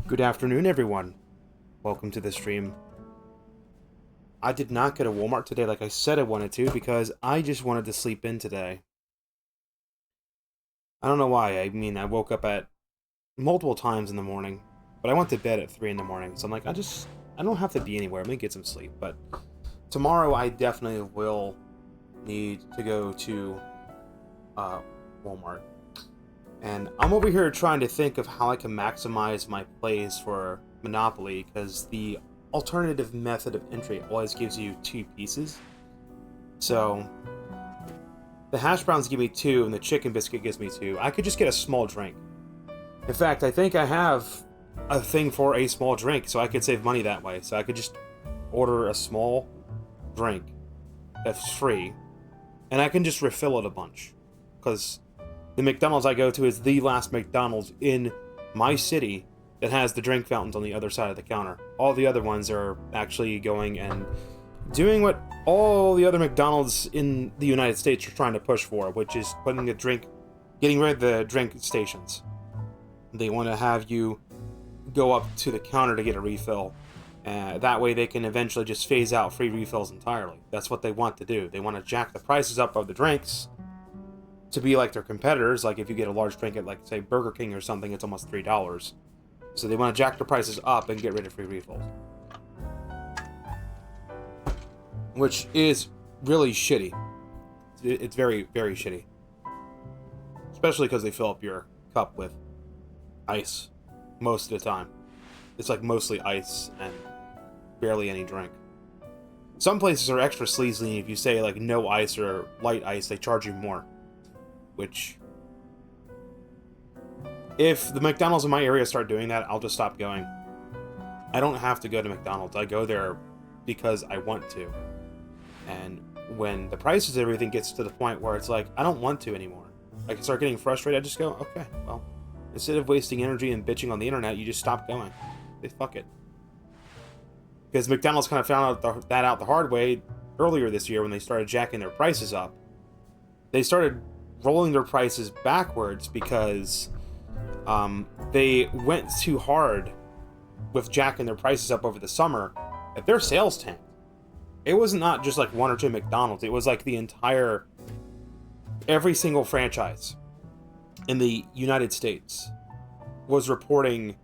Good afternoon, everyone. Welcome to the stream. I did not go to Walmart today like I said I wanted to because I just wanted to sleep in today. I don't know why. I woke up at multiple times in the morning, but I went to bed at 3 in the morning. So I'm like, I don't have to be anywhere. I'm gonna get some sleep. But tomorrow I definitely will need to go to Walmart. And I'm over here trying to think of how I can maximize my plays for Monopoly, because the alternative method of entry always gives you 2 pieces. So, the hash browns give me 2, and the chicken biscuit gives me 2. I could just get a small drink. In fact, I think I have a thing for a small drink, so I could save money that way. So I could just order a small drink that's free, and I can just refill it a bunch. Because the McDonald's I go to is the last McDonald's in my city that has the drink fountains on the other side of the counter. All the other ones are actually going and doing what all the other McDonald's in the United States are trying to push for, which is getting rid of the drink stations. They want to have you go up to the counter to get a refill. That way they can eventually just phase out free refills entirely. That's what they want to do. They want to jack the prices up of the drinks to be like their competitors. Like if you get a large drink at, like, say, Burger King or something, it's almost $3. So they want to jack the prices up and get rid of free refills. Which is really shitty. It's very, very shitty. Especially because they fill up your cup with ice most of the time. It's like mostly ice and barely any drink. Some places are extra sleazy. If you say like no ice or light ice, they charge you more. Which, if the McDonald's in my area start doing that, I'll just stop going. I don't have to go to McDonald's. I go there because I want to. And when the prices of everything gets to the point where it's like, I don't want to anymore, I can start getting frustrated. I just go, okay, well, instead of wasting energy and bitching on the internet, you just stop going. They fuck it. Because McDonald's kind of found out that out the hard way earlier this year when they started jacking their prices up. They started rolling their prices backwards because they went too hard with jacking their prices up over the summer that their sales tanked. It was not just like 1 or 2 McDonald's. It was like every single franchise in the United States was reporting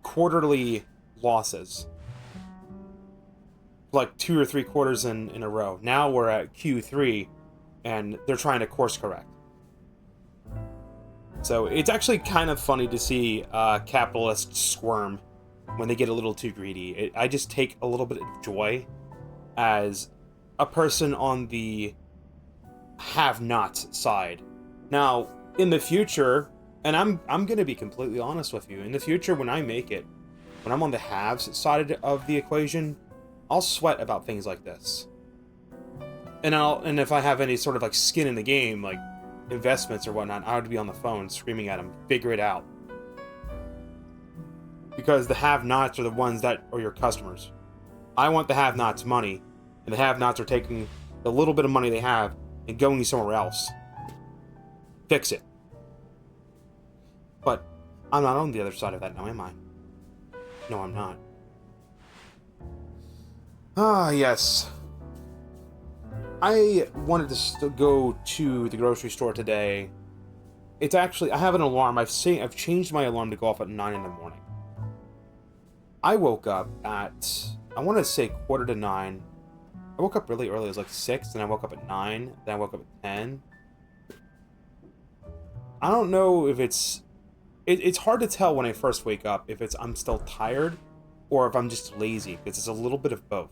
quarterly losses. Like 2 or 3 quarters in a row. Now we're at Q3 and they're trying to course correct. So it's actually kind of funny to see capitalists squirm when they get a little too greedy. I just take a little bit of joy as a person on the have-nots side. Now, in the future, and I'm going to be completely honest with you, in the future when I make it, when I'm on the haves side of the equation, I'll sweat about things like this. And if I have any sort of like skin in the game, like investments or whatnot, I would be on the phone screaming at them, figure it out. Because the have-nots are the ones that are your customers. I want the have-nots money, and the have-nots are taking the little bit of money they have and going somewhere else. Fix it. But I'm not on the other side of that now, am I? No, I'm not. Ah, yes. I wanted to go to the grocery store today. It's actually, I have an alarm. I've changed my alarm to go off at 9 in the morning. I woke up at, I want to say 8:45. I woke up really early. It was like 6, then I woke up at 9, then I woke up at 10. I don't know if it's hard to tell when I first wake up if I'm still tired or if I'm just lazy, because it's a little bit of both.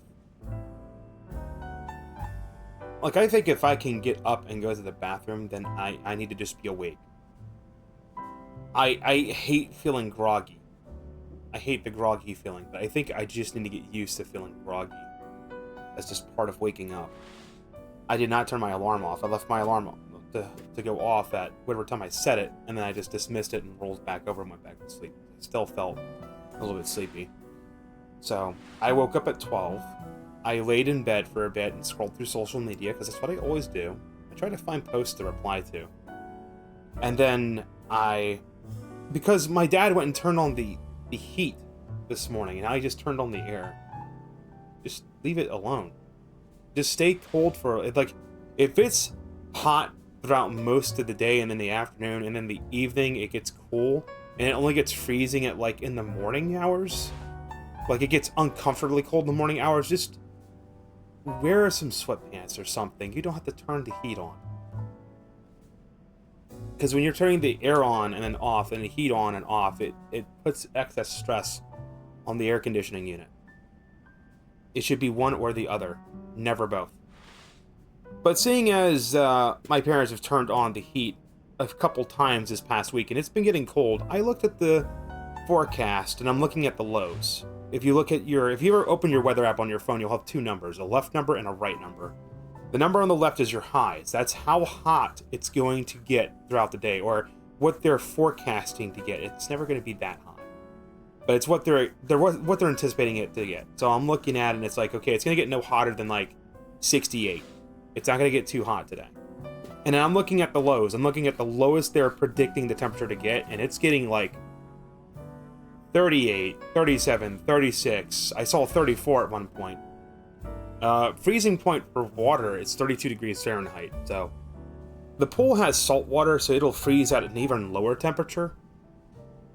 Like, I think if I can get up and go to the bathroom, then I need to just be awake. I hate feeling groggy. I hate the groggy feeling, but I think I just need to get used to feeling groggy. That's just part of waking up. I did not turn my alarm off. I left my alarm to go off at whatever time I set it, and then I just dismissed it and rolled back over and went back to sleep. I still felt a little bit sleepy. So, I woke up at 12. I laid in bed for a bit and scrolled through social media, because that's what I always do. I try to find posts to reply to. And then because my dad went and turned on the heat this morning, and I just turned on the air. Just leave it alone. Just stay cold for, like, if it's hot throughout most of the day and in the afternoon, and in the evening it gets cool, and it only gets freezing at, like, in the morning hours, like, it gets uncomfortably cold in the morning hours, just wear some sweatpants or something. You don't have to turn the heat on. Because when you're turning the air on and then off, and the heat on and off, it puts excess stress on the air conditioning unit. It should be one or the other, never both. But seeing as my parents have turned on the heat a couple times this past week, and it's been getting cold, I looked at the forecast, and I'm looking at the lows. If you ever open your weather app on your phone, you'll have two numbers, a left number and a right number. The number on the left is your highs. That's how hot it's going to get throughout the day, or what they're forecasting to get. It's never going to be that hot, but it's what they're anticipating it to get. So I'm looking at it, and it's like, okay, it's going to get no hotter than like 68. It's not going to get too hot today. And then I'm looking at the lows. I'm looking at the lowest they're predicting the temperature to get, and it's getting like 38, 37, 36. I saw 34 at one point. Freezing point for water is 32 degrees Fahrenheit. So the pool has salt water, so it'll freeze at an even lower temperature.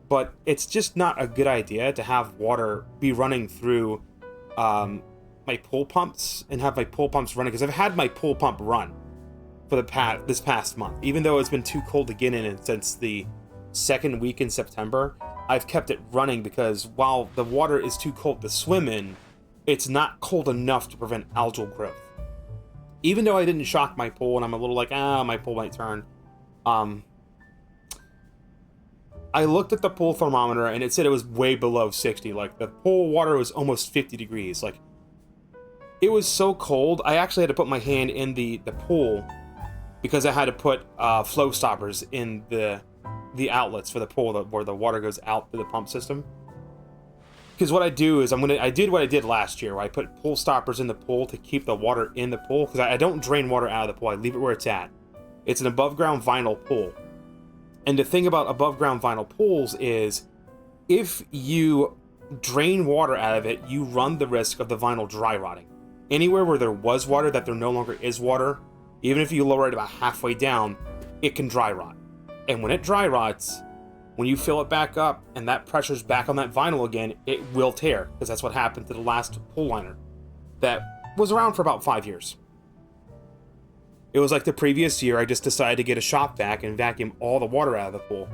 But it's just not a good idea to have water be running through my pool pumps, and have my pool pumps running, because I've had my pool pump run for this past month. Even though it's been too cold to get in it since the second week in September, I've kept it running, because while the water is too cold to swim in, it's not cold enough to prevent algal growth. Even though I didn't shock my pool, and I'm a little like, my pool might turn. I looked at the pool thermometer, and it said it was way below 60. Like, the pool water was almost 50 degrees. Like, it was so cold, I actually had to put my hand in the pool, because I had to put flow stoppers in the outlets for the pool, where the water goes out through the pump system. Because what I do is I did what I did last year, where I put pool stoppers in the pool to keep the water in the pool, because I don't drain water out of the pool. I leave it where it's at. It's an above ground vinyl pool. And the thing about above ground vinyl pools is, if you drain water out of it, you run the risk of the vinyl dry rotting. Anywhere where there was water that there no longer is water, even if you lower it about halfway down, it can dry rot. And when it dry rots, when you fill it back up and that pressure's back on that vinyl again, it will tear, because that's what happened to the last pool liner that was around for about 5 years. It was like the previous year, I just decided to get a shop vac and vacuum all the water out of the pool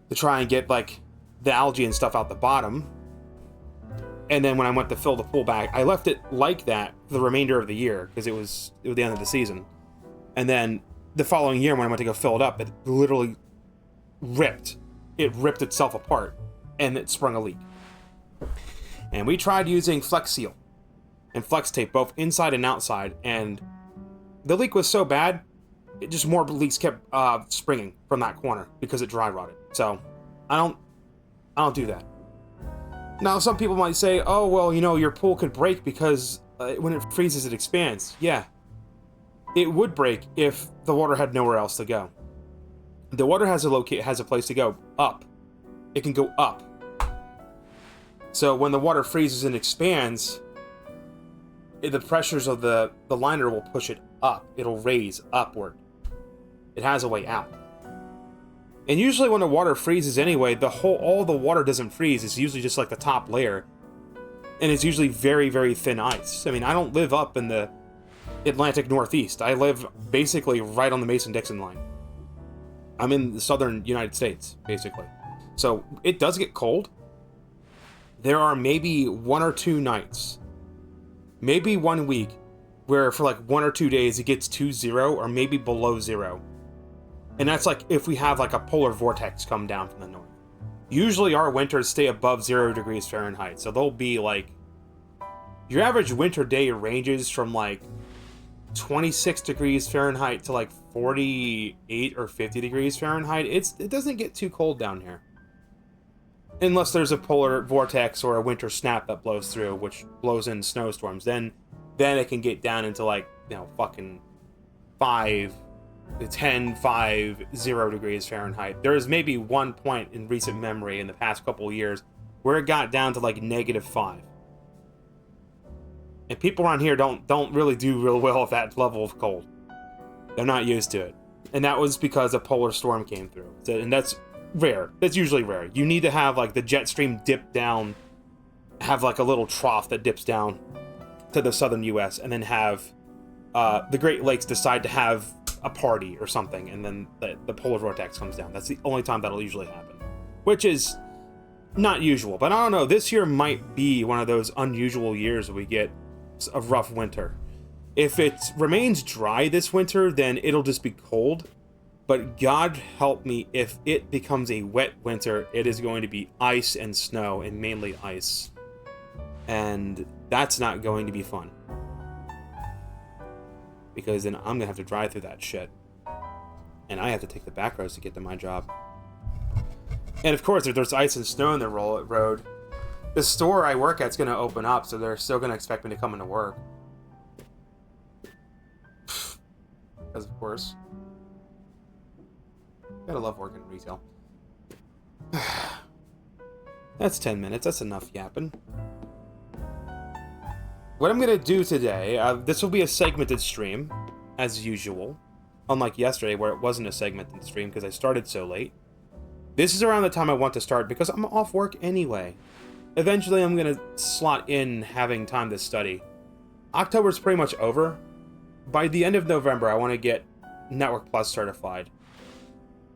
to try and get like the algae and stuff out the bottom. And then when I went to fill the pool back, I left it like that for the remainder of the year, because it was the end of the season. And then the following year, when I went to go fill it up, it literally ripped itself apart, and it sprung a leak. And we tried using Flex Seal and Flex Tape, both inside and outside, and the leak was so bad, it just more leaks kept springing from that corner because it dry rotted. So I don't do that. Now, some people might say, oh, well, your pool could break because when it freezes, it expands. Yeah, it would break if the water had nowhere else to go. The water has a place to go, up. It can go up. So when the water freezes and expands, the pressures of the liner will push it up. It'll raise upward. It has a way out. And usually when the water freezes anyway, all the water doesn't freeze. It's usually just like the top layer. And it's usually very, very thin ice. I mean, I don't live up in the Atlantic Northeast. I live basically right on the Mason-Dixon line. I'm in the southern United States, basically. So it does get cold. There are maybe 1 or 2 nights, maybe 1 week, where for like 1 or 2 days it gets to 0 or maybe below 0. And that's like if we have like a polar vortex come down from the north. Usually our winters stay above 0 degrees Fahrenheit. So they'll be like, your average winter day ranges from like 26 degrees Fahrenheit to like 48 or 50 degrees Fahrenheit. It doesn't get too cold down here. Unless there's a polar vortex or a winter snap that blows through, which blows in snowstorms. Then it can get down into like, fucking 0 degrees Fahrenheit. There is maybe one point in recent memory in the past couple of years where it got down to like -5. And people around here don't really do real well with that level of cold. They're not used to it. And that was because a polar storm came through. And that's rare. That's usually rare. You need to have like the jet stream dip down, have like a little trough that dips down to the southern US, and then have the Great Lakes decide to have a party or something, and then the polar vortex comes down. That's the only time that'll usually happen, which is not usual. But I don't know, this year might be one of those unusual years where we get a rough winter. If it remains dry this winter, then it'll just be cold. But God help me, if it becomes a wet winter, it is going to be ice and snow, and mainly ice. And that's not going to be fun. Because then I'm going to have to drive through that shit. And I have to take the back roads to get to my job. And of course, if there's ice and snow on the road, the store I work at's going to open up, so they're still going to expect me to come into work. Because of course. Gotta love working in retail. That's 10 minutes, that's enough yapping. What I'm gonna do today, this will be a segmented stream, as usual. Unlike yesterday, where it wasn't a segmented stream because I started so late. This is around the time I want to start because I'm off work anyway. Eventually, I'm gonna slot in having time to study. October's pretty much over. By the end of November, I want to get Network Plus certified.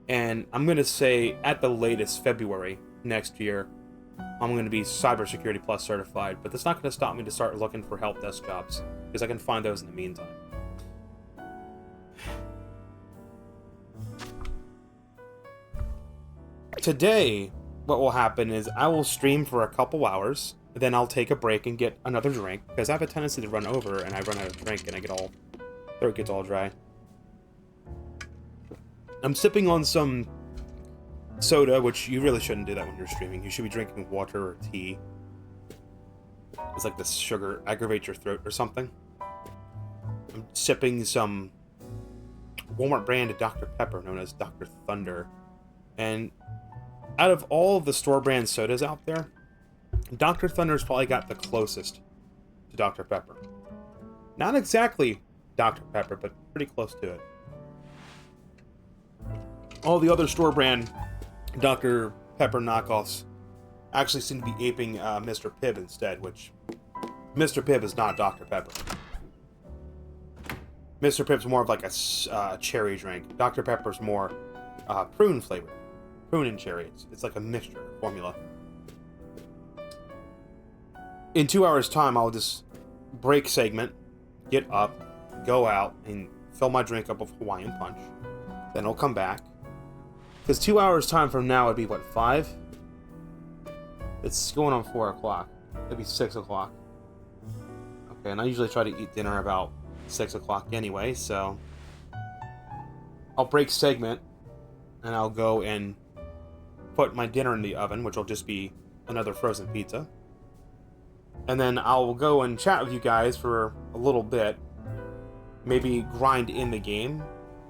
And I'm gonna say, at the latest, February next year, I'm going to be Cybersecurity Plus certified, but that's not going to stop me to start looking for help desk jobs, because I can find those in the meantime. Today, what will happen is I will stream for a couple hours, then I'll take a break and get another drink, because I have a tendency to run over, and I run out of drink, and throat gets all dry. I'm sipping on some soda, which you really shouldn't do that when you're streaming. You should be drinking water or tea. It's like the sugar aggravates your throat or something. I'm sipping some Walmart brand Dr. Pepper, known as Dr. Thunder. And out of all of the store brand sodas out there, Dr. Thunder's probably got the closest to Dr. Pepper. Not exactly Dr. Pepper, but pretty close to it. All the other store brand Dr. Pepper knockoffs actually seem to be aping Mr. Pibb instead, which Mr. Pibb is not Dr. Pepper. Mr. Pibb's more of like a cherry drink. Dr. Pepper's more prune flavored. Prune and cherry. It's like a mixture formula. In 2 hours' time, I'll just break segment, get up, go out, and fill my drink up with Hawaiian Punch. Then I'll come back. Because 2 hours time from now would be, what, 5? It's going on 4 o'clock. It'd be 6 o'clock. Okay, and I usually try to eat dinner about 6 o'clock anyway, so I'll break segment, and I'll go and put my dinner in the oven, which will just be another frozen pizza. And then I'll go and chat with you guys for a little bit. Maybe grind in the game.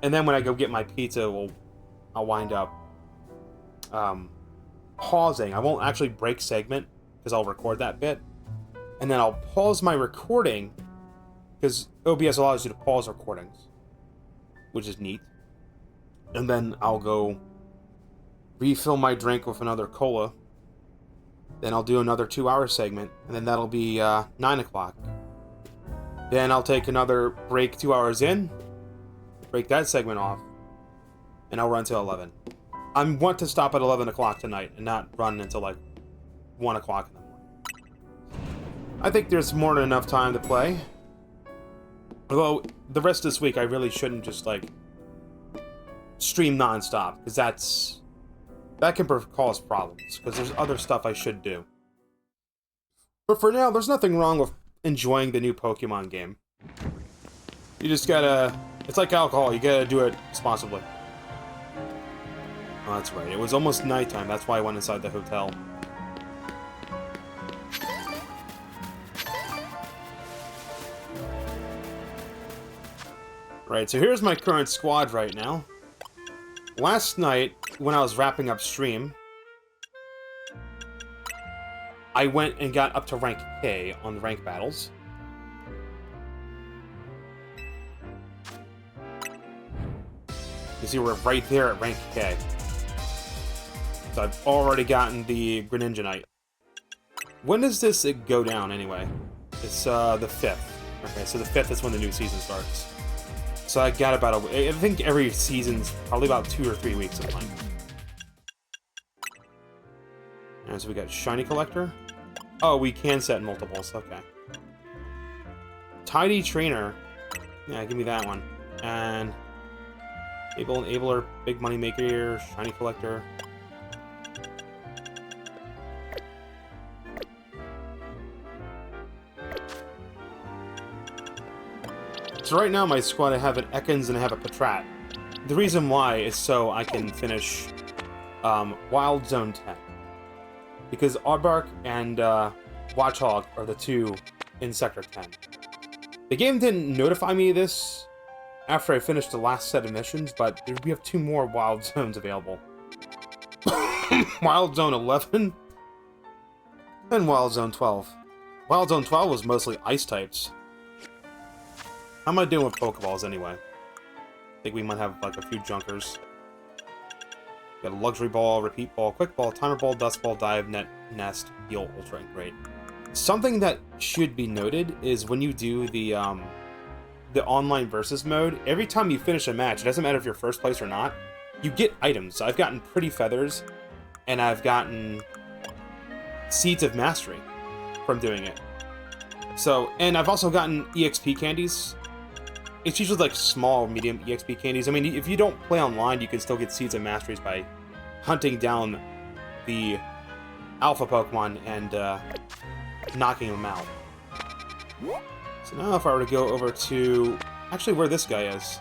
And then when I go get my pizza, I'll wind up pausing. I won't actually break segment because I'll record that bit. And then I'll pause my recording because OBS allows you to pause recordings, which is neat. And then I'll go refill my drink with another cola. Then I'll do another 2 hour segment, and then that'll be 9 o'clock. Then I'll take another break 2 hours in, break that segment off, and I'll run till 11. I want to stop at 11 o'clock tonight and not run until like 1 o'clock in the morning. I think there's more than enough time to play. Although, the rest of this week I really shouldn't just like stream non-stop, because that can cause problems, because there's other stuff I should do. But for now, there's nothing wrong with enjoying the new Pokemon game. You just gotta... It's like alcohol, you gotta do it responsibly. Oh, that's right. It was almost nighttime, that's why I went inside the hotel. Right, so here's my current squad right now. Last night, when I was wrapping up stream, I went and got up to rank K on the rank battles. You see, we're right there at rank K. So I've already gotten the Greninjanite. When does this go down, anyway? It's the 5th. Okay, so the 5th is when the new season starts. So I got about I think every season's probably about 2 or 3 weeks of length. And so we got Shiny Collector. Oh, we can set multiples, okay. Tidy Trainer. Yeah, give me that one. And Enabler, Big Money Maker, Shiny Collector. So right now my squad, I have an Ekans and I have a Patrat. The reason why is so I can finish Wild Zone 10. Because Aardvark and Watchhog are the 2 in Sector 10. The game didn't notify me of this after I finished the last set of missions, but we have 2 more Wild Zones available. Wild Zone 11 and Wild Zone 12. Wild Zone 12 was mostly Ice types. How am I doing with Pokeballs anyway? I think we might have like a few junkers. Got a Luxury Ball, Repeat Ball, Quick Ball, Timer Ball, Dust Ball, Dive, Net, Nest, Heal, Ultra, and Great. Something that should be noted is when you do the online versus mode, every time you finish a match, it doesn't matter if you're first place or not, you get items. So I've gotten Pretty Feathers, and I've gotten Seeds of Mastery from doing it. So, and I've also gotten EXP candies. It's usually like small, medium EXP candies. I mean, if you don't play online, you can still get Seeds of Masteries by hunting down the alpha Pokemon and knocking them out. So now if I were to go over to... actually, where this guy is.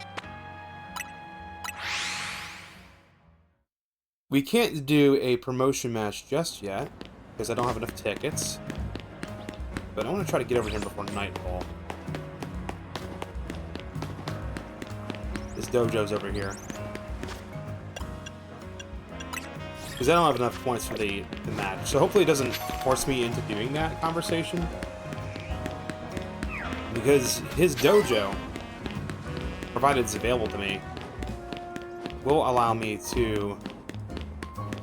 We can't do a promotion match just yet, because I don't have enough tickets. But I want to try to get over here before nightfall. This dojo's over here. Because I don't have enough points for the match. So hopefully it doesn't force me into doing that conversation. Because his dojo, provided it's available to me, will allow me to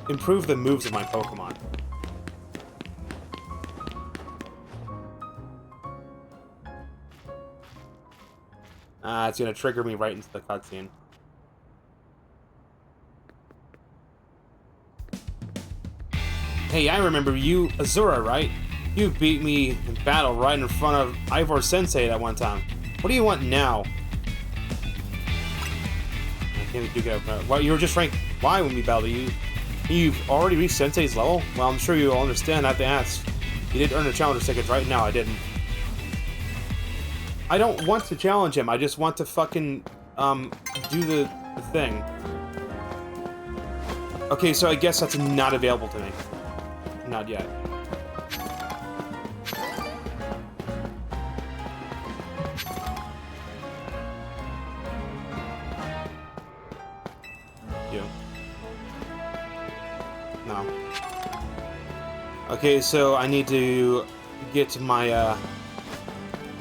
improve the moves of my Pokemon. It's going to trigger me right into the cutscene. Hey, I remember you, Azura, right? You beat me in battle right in front of Ivor Sensei that one time. What do you want now? I can't do that. Well, you were just ranked Y when we battled you. You've already reached Sensei's level? Well, I'm sure you'll understand. I have to ask. You did earn a challenger ticket right now. I didn't. I don't want to challenge him. I just want to fucking do the thing. Okay, so I guess that's not available to me. Not yet. You. No. Okay, so I need to get my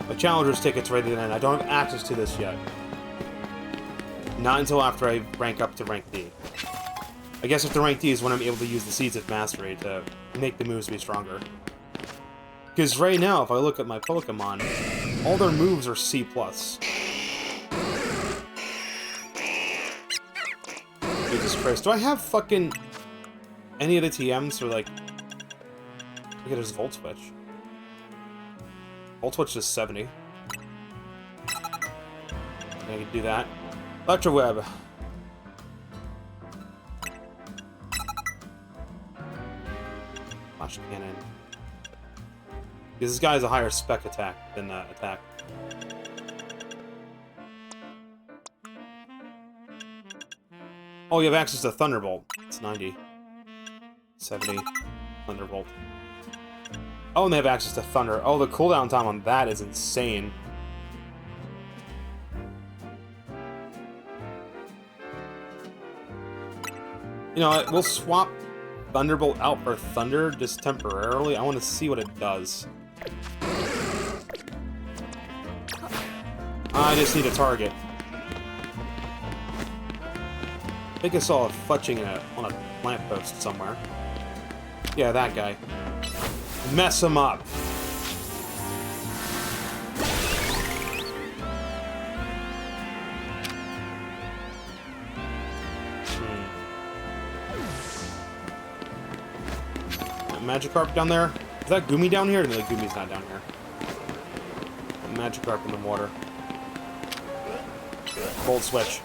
my challenger's tickets ready then. I don't have access to this yet. Not until after I rank up to rank D. I guess if the rank D is when I'm able to use the Seeds of Mastery to make the moves be stronger. Because right now, if I look at my Pokemon, all their moves are C+. Jesus Christ. Do I have fucking any of the TMs for like... Look at his Volt Switch. Volt Switch is 70. I can do that. Electro Web. Flash Cannon. Because this guy has a higher spec attack than attack. Oh, you have access to Thunderbolt. It's 90. 70. Thunderbolt. Oh, and they have access to Thunder. Oh, the cooldown time on that is insane. You know what? We'll swap Thunderbolt out for Thunder just temporarily. I want to see what it does. I just need a target. I think I saw a fletching on a lamppost somewhere. Yeah, that guy. Mess him up. Magikarp down there? Is that Goomy down here? No, the Goomy's not down here. Magikarp in the water. Bolt switch.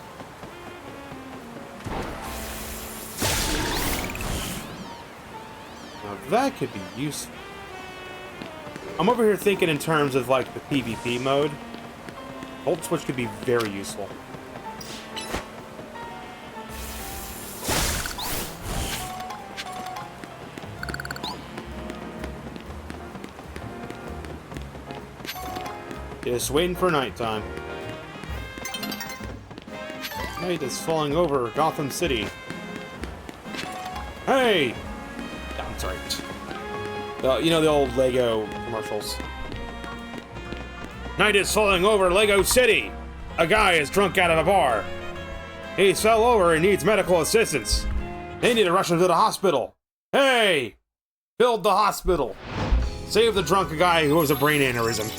Now that could be useful. I'm over here thinking in terms of like the PvP mode. Bolt switch could be very useful. Just waiting for nighttime. Night is falling over Gotham City. Hey! I'm sorry. You know the old Lego commercials. Night is falling over Lego City! A guy is drunk out of a bar. He fell over and needs medical assistance. They need to rush him to the hospital. Hey! Build the hospital. Save the drunk guy who has a brain aneurysm.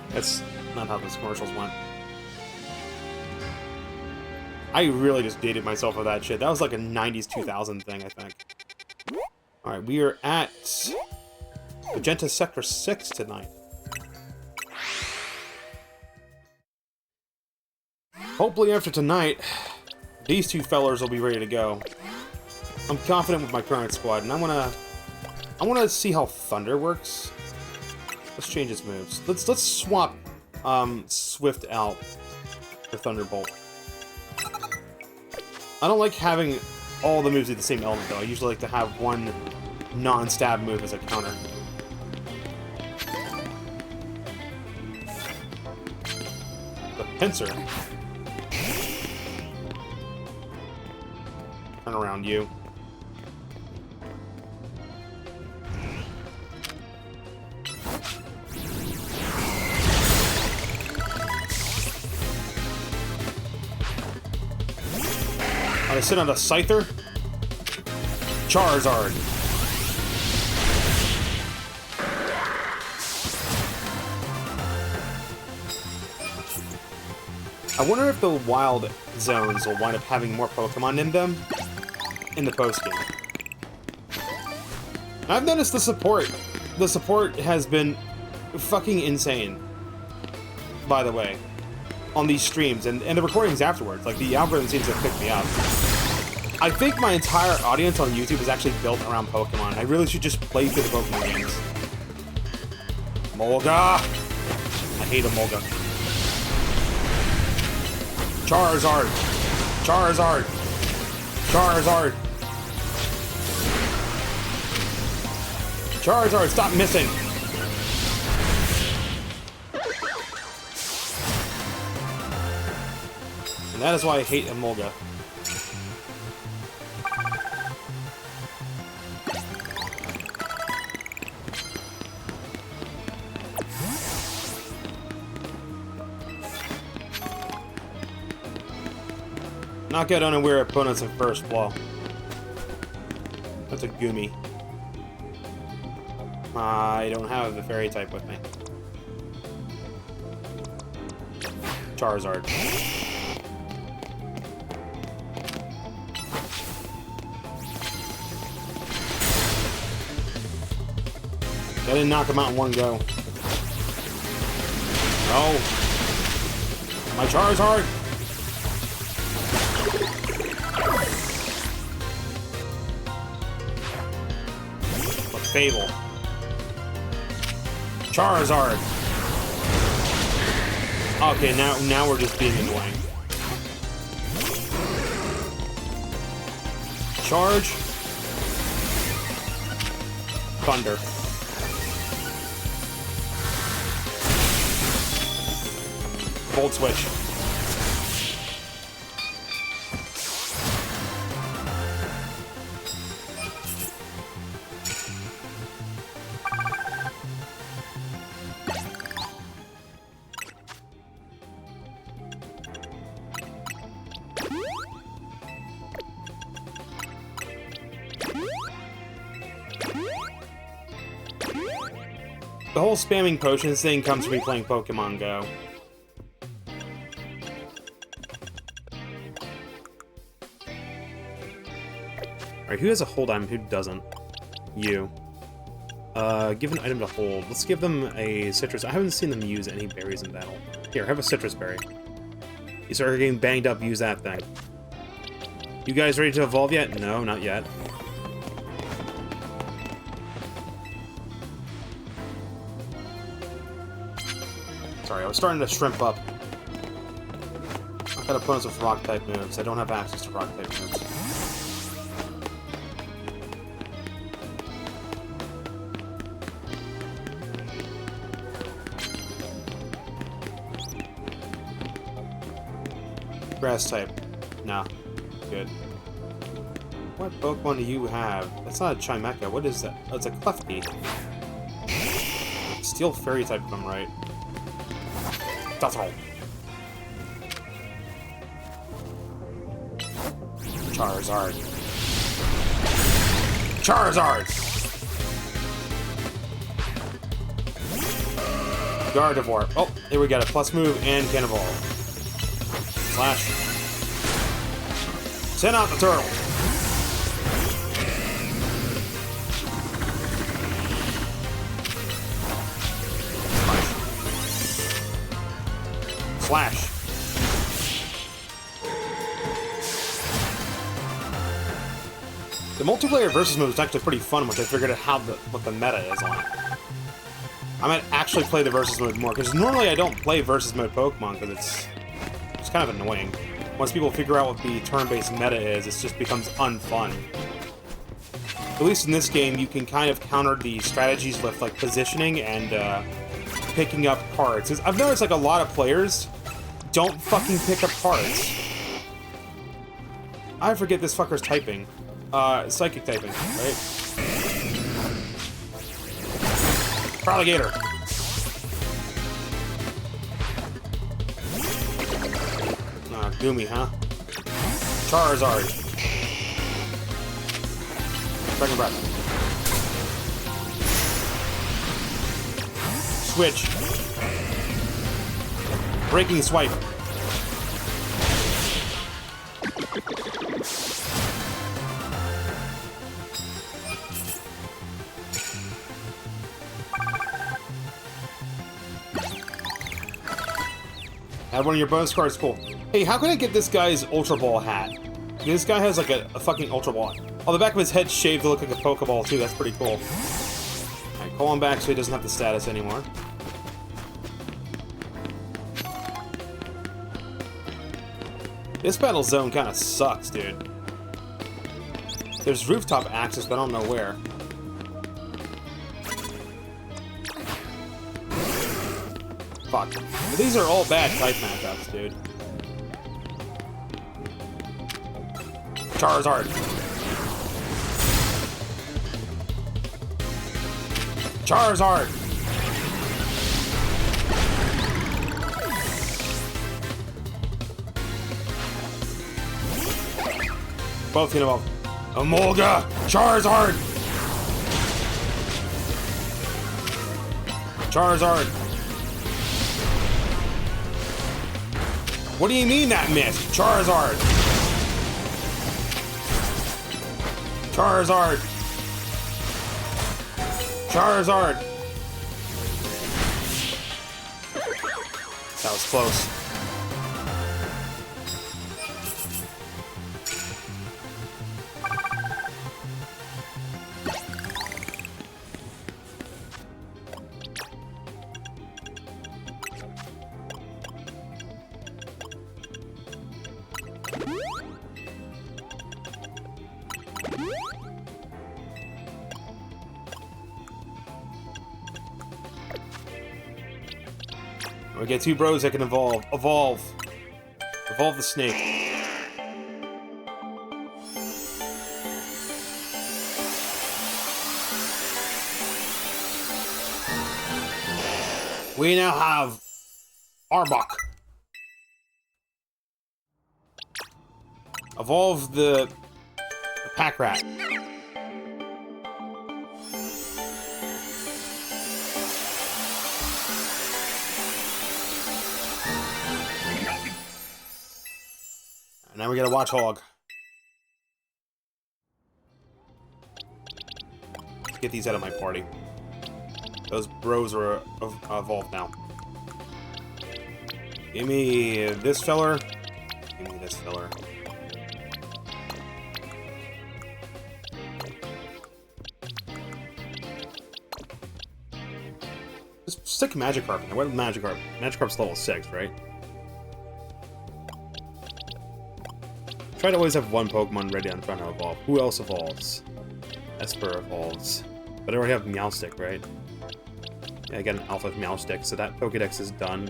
That's not how those commercials went. I really just dated myself with that shit. That was like a 90s 2000 thing, I think. Alright, we are at Magenta Sector 6 tonight. Hopefully after tonight, these two fellers will be ready to go. I'm confident with my current squad, and I wanna see how Thunder works. Let's change its moves. Let's swap Swift out for Thunderbolt. I don't like having all the moves at the same element though. I usually like to have one non-stab move as a counter. The pincer. Turn around, you. I sit on a Scyther. Charizard. I wonder if the wild zones will wind up having more Pokemon in them in the post-game. I've noticed the support. The support has been fucking insane, by the way, on these streams and the recordings afterwards. Like, the algorithm seems to have picked me up. I think my entire audience on YouTube is actually built around Pokemon. I really should just play through the Pokemon games. Molga! I hate a Molga. Charizard! Charizard! Charizard! Charizard, stop missing! And that is why I hate Emolga. Knock out unaware opponents in first blow. That's a Goomy. I don't have the fairy type with me. Charizard. I didn't knock him out in one go. No. My Charizard. A Fable. Charizard. Okay, now we're just being annoying. Charge. Thunder. Volt switch. The whole spamming potions thing comes from me playing Pokemon Go. Alright, who has a hold item, who doesn't? You. Give an item to hold. Let's give them a citrus. I haven't seen them use any berries in battle. Here, have a citrus berry. You start getting banged up, use that thing. You guys ready to evolve yet? No, not yet. Sorry, I was starting to shrimp up. I've got opponents with rock-type moves. I don't have access to rock-type moves. Grass type. Nah. Good. What Pokemon do you have? That's not a Chimecha. What is that? Oh, it's a Klefki. Steel Fairy type if I'm right. Duffel. Charizard. Charizard! Gardevoir. Oh, here we got a plus move and can evolve. Slash. Send out the turtle. Slash. The multiplayer versus mode is actually pretty fun once I figured out what the meta is on it. I might actually play the versus mode more, because normally I don't play versus mode Pokemon, because it's kind of annoying. Once people figure out what the turn-based meta is, it just becomes unfun. At least in this game, you can kind of counter the strategies with like positioning and picking up cards. 'Cause I've noticed like a lot of players don't fucking pick up cards. I forget this fucker's typing. Psychic typing, right? Alligator. Goomy, huh? Charizard. Second breath. Switch. Breaking swipe. Add one of your bonus cards, cool. Hey, how can I get this guy's Ultra Ball hat? This guy has like a fucking Ultra Ball. On the back of his head shaved to look like a Pokeball too, that's pretty cool. Alright, call him back so he doesn't have the status anymore. This battle zone kinda sucks, dude. There's rooftop access, but I don't know where. Fuck. These are all bad type matchups, dude. Charizard. Charizard. Both can evolve. Emolga. Charizard. Charizard. What do you mean that missed? Charizard. Charizard. Charizard. That was close. We get two bros that can evolve. Evolve. Evolve the snake. We now have Arbok. Evolve the pack rat. now we get a Watch Hog. Let's get these out of my party. Those bros are evolved now. Give me this feller. Give me this feller. Just stick Magikarp in there. What Magikarp? Magikarp's level 6, right? Try to always have one Pokemon ready on front to evolve. Who else evolves? Esper evolves. But I already have Meowstic, right? Yeah, I got an Alpha Meowstic, so that Pokedex is done.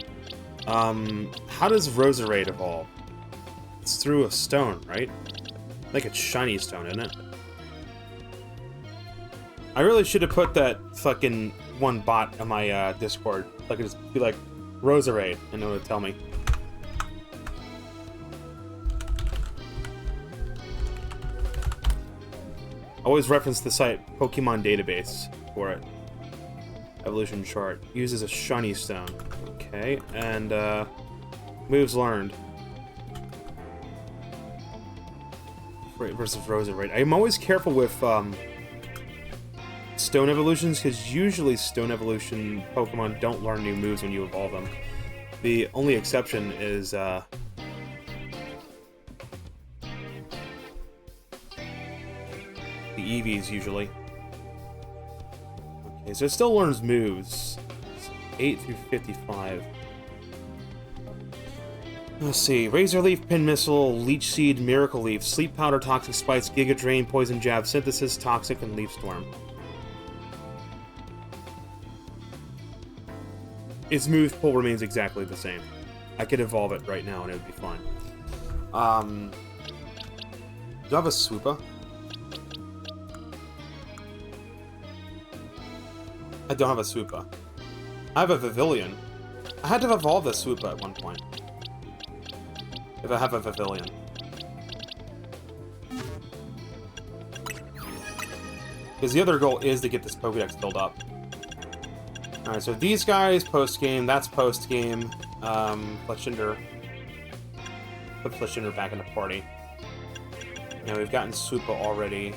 How does Roserade evolve? It's through a stone, right? Like a shiny stone, isn't it? I really should have put that fucking one bot on my Discord. I could just be like, Roserade, and it would tell me. Always reference the site Pokemon Database for it. Evolution chart. Uses a shiny stone. Okay, and moves learned. Versus Roserade. I'm always careful with Stone evolutions, because usually Stone evolution Pokemon don't learn new moves when you evolve them. The only exception is the Eevees, usually. Okay, so it still learns moves. It's 8 through 55. Let's see. Razor Leaf, Pin Missile, Leech Seed, Miracle Leaf, Sleep Powder, Toxic Spice, Giga Drain, Poison Jab, Synthesis, Toxic, and Leaf Storm. Its move pool remains exactly the same. I could evolve it right now and it would be fine. Do I have a Swoopa? I don't have a Swoopa. I have a Vivillon. I had to evolve the Swoopa at one point. If I have a Vivillon. Because the other goal is to get this Pokedex built up. Alright, so these guys, post-game, that's post-game. Fletchinder. Put Fletchinder back in the party. Now we've gotten Swoopa already.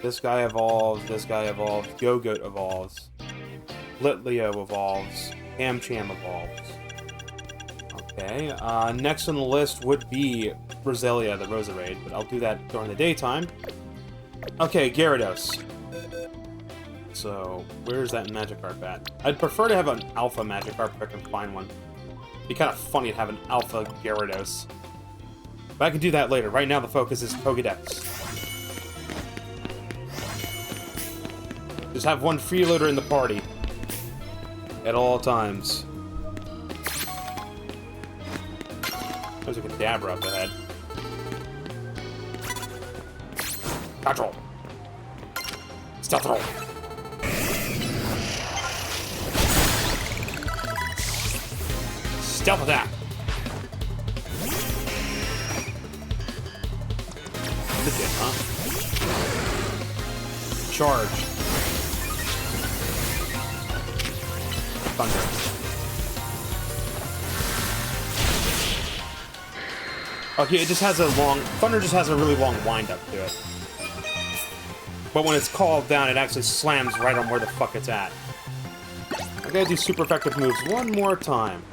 This guy evolves, this guy evolves, Go-Goat evolves. Litleo evolves. Hamcham evolves. Okay, next on the list would be Roselia, the Roserade, but I'll do that during the daytime. Okay, Gyarados. So, where's that Magikarp at? I'd prefer to have an Alpha Magikarp if I can find one. It'd be kind of funny to have an Alpha Gyarados. But I can do that later. Right now the focus is Pokedex. Just have one freeloader in the party. At all times. There's a Kadabra up ahead. Control. Stealth roll. Stealth attack. Legit, huh? Charge. Thunder. Okay, it just has a long... Thunder just has a really long wind-up to it. But when it's called down, it actually slams right on where the fuck it's at. I gotta do super effective moves one more time.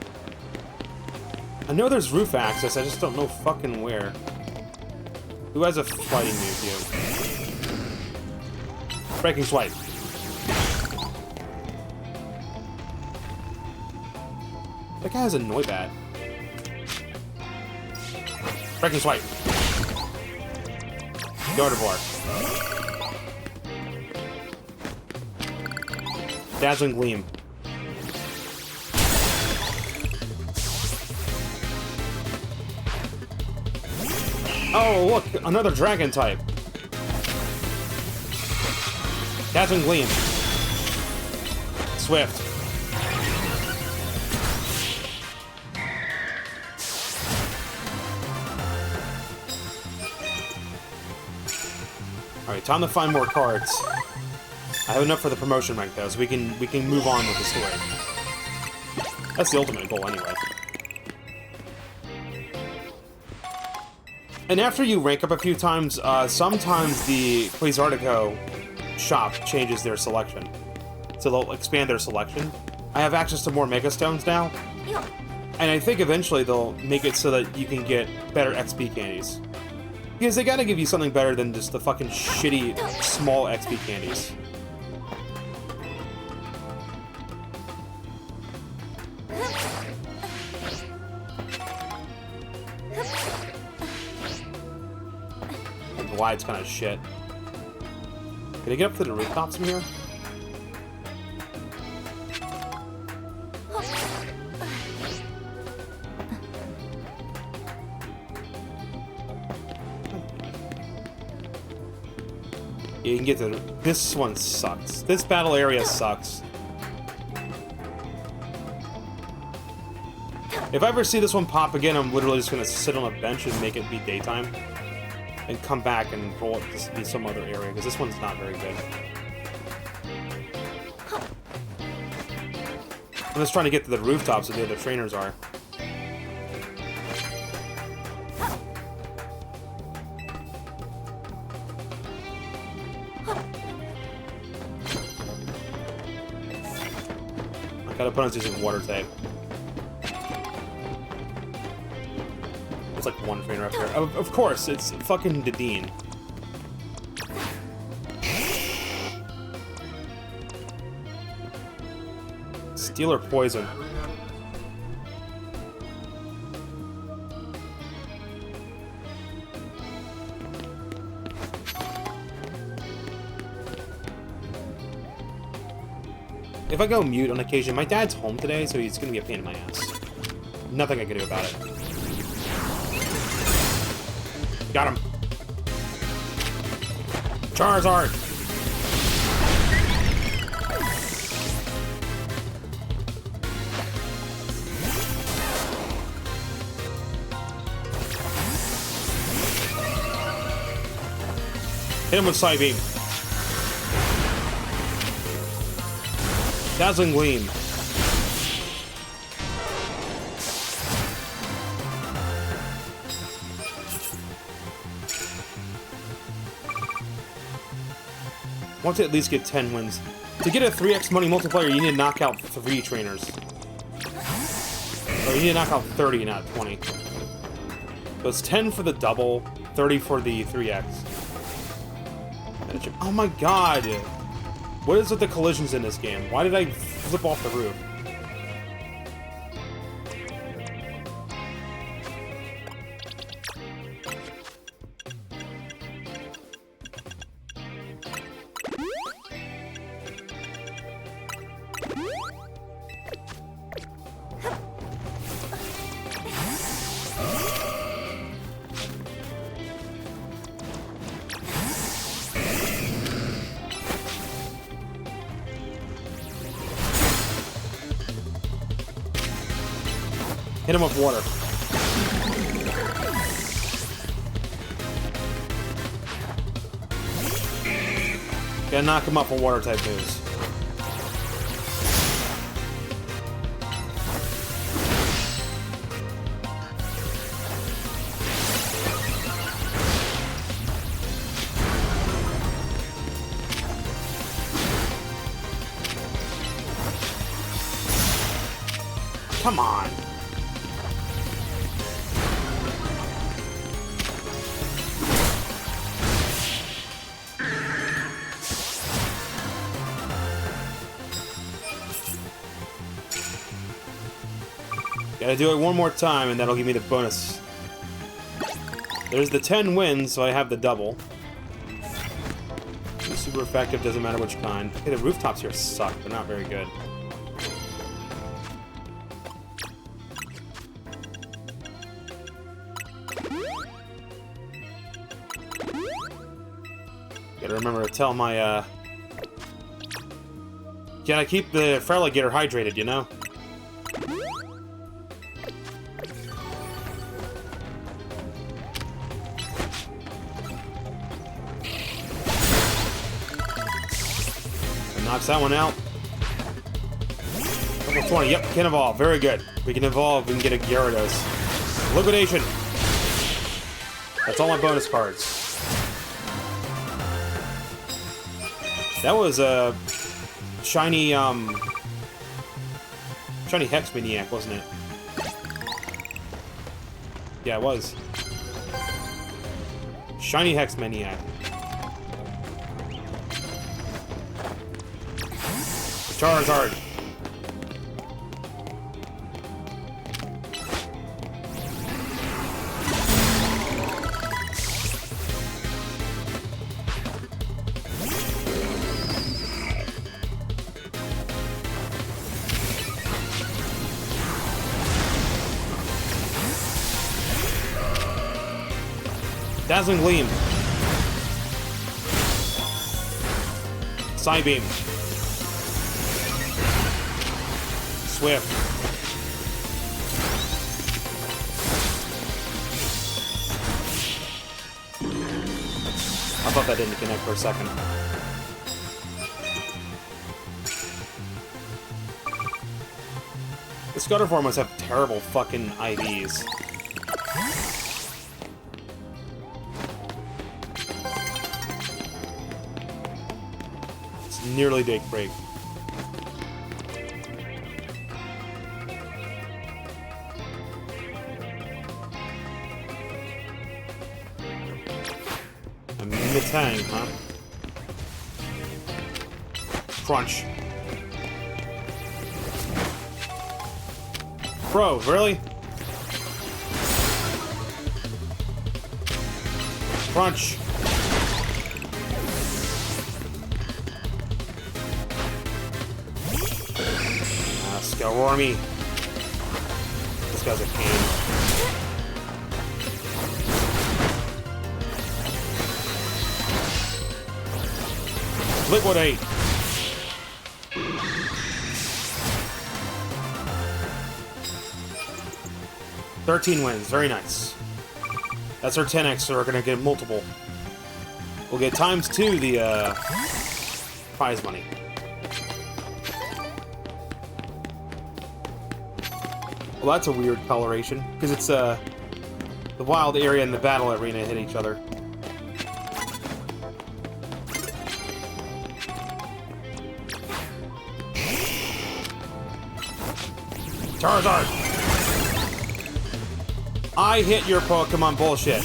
I know there's roof access, I just don't know fucking where. Who has a fighting move here? Breaking Swipe. That guy has a Noibat. Breaking Swipe. Gardevoir. Dazzling Gleam. Oh, look! Another Dragon type! Dazzling Gleam. Swift. Alright, time to find more cards. I have enough for the promotion rank though, so we can move on with the story. That's the ultimate goal anyway. And after you rank up a few times, sometimes the Quasartico shop changes their selection. So they'll expand their selection. I have access to more Mega Stones now. And I think eventually they'll make it so that you can get better XP candies. Because they gotta give you something better than just the fucking shitty, small XP candies. The lights kind of shit. Can I get up to the rooftops from here? Yeah, you can get to... This one sucks. This battle area sucks. If I ever see this one pop again, I'm literally just gonna sit on a bench and make it be daytime. And come back and roll it to be some other area, because this one's not very good. I'm just trying to get to the rooftops where the other trainers are. I got opponents using water type. It's like one trainer up there. Of course, it's fucking Dedenne. Steel or poison? If I go mute on occasion, my dad's home today, so he's gonna be a pain in my ass. Nothing I can do about it. Got him. Charizard! Hit him with Psybeam. Dazzling Gleam. Want to at least get 10 wins. To get a 3x money multiplier, you need to knock out 3 trainers. Or you need to knock out 30, not 20. So it's 10 for the double, 30 for the 3x. Oh my god! What is with the collisions in this game? Why did I flip off the roof? Hit him with water. Gotta knock him up with water type moves. Come on. Gotta do it one more time, and that'll give me the bonus. There's the 10 wins, so I have the double. It's super effective, doesn't matter which kind. Hey, the rooftops here suck. They're not very good. Gotta remember to tell my, gotta keep the Feraligatr hydrated, you know? Knocks that one out. Level 20. Yep, can evolve. Very good. We can evolve and get a Gyarados. Liquidation. That's all my bonus cards. That was a shiny, shiny Hex Maniac, wasn't it? Yeah, it was. Shiny Hex Maniac. Charizard. Dazzling Gleam. Psybeam. Swift. I thought that didn't connect for a second. The Scutterform must have terrible fucking IVs. Nearly Dake Break. A Mitang, huh? Crunch. Bro, really? Crunch. Skelrormy. This guy's a pain. Liquidate. $13 wins. Very nice. That's our 10x, so we're gonna get multiple. We'll get ×2 the prize money. Well, that's a weird coloration, because it's the wild area and the battle arena hit each other. Charizard! I hit your Pokemon bullshit.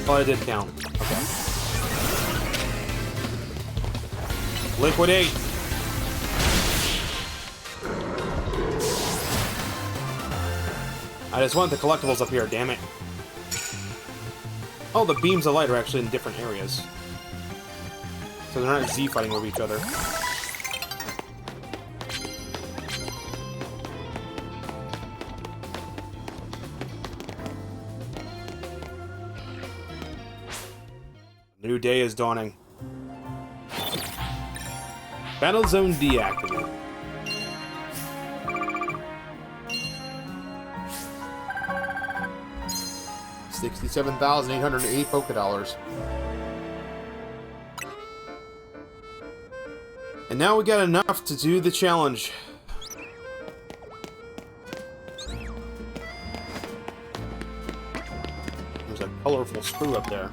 Well, it did count. Okay. Liquidate! I just want the collectibles up here, damn it. Oh, the beams of light are actually in different areas. So they're not Z-fighting over each other. New day is dawning. Battle Zone deactivated. $67,880 Pokédollars. And now we got enough to do the challenge. There's a colorful screw up there.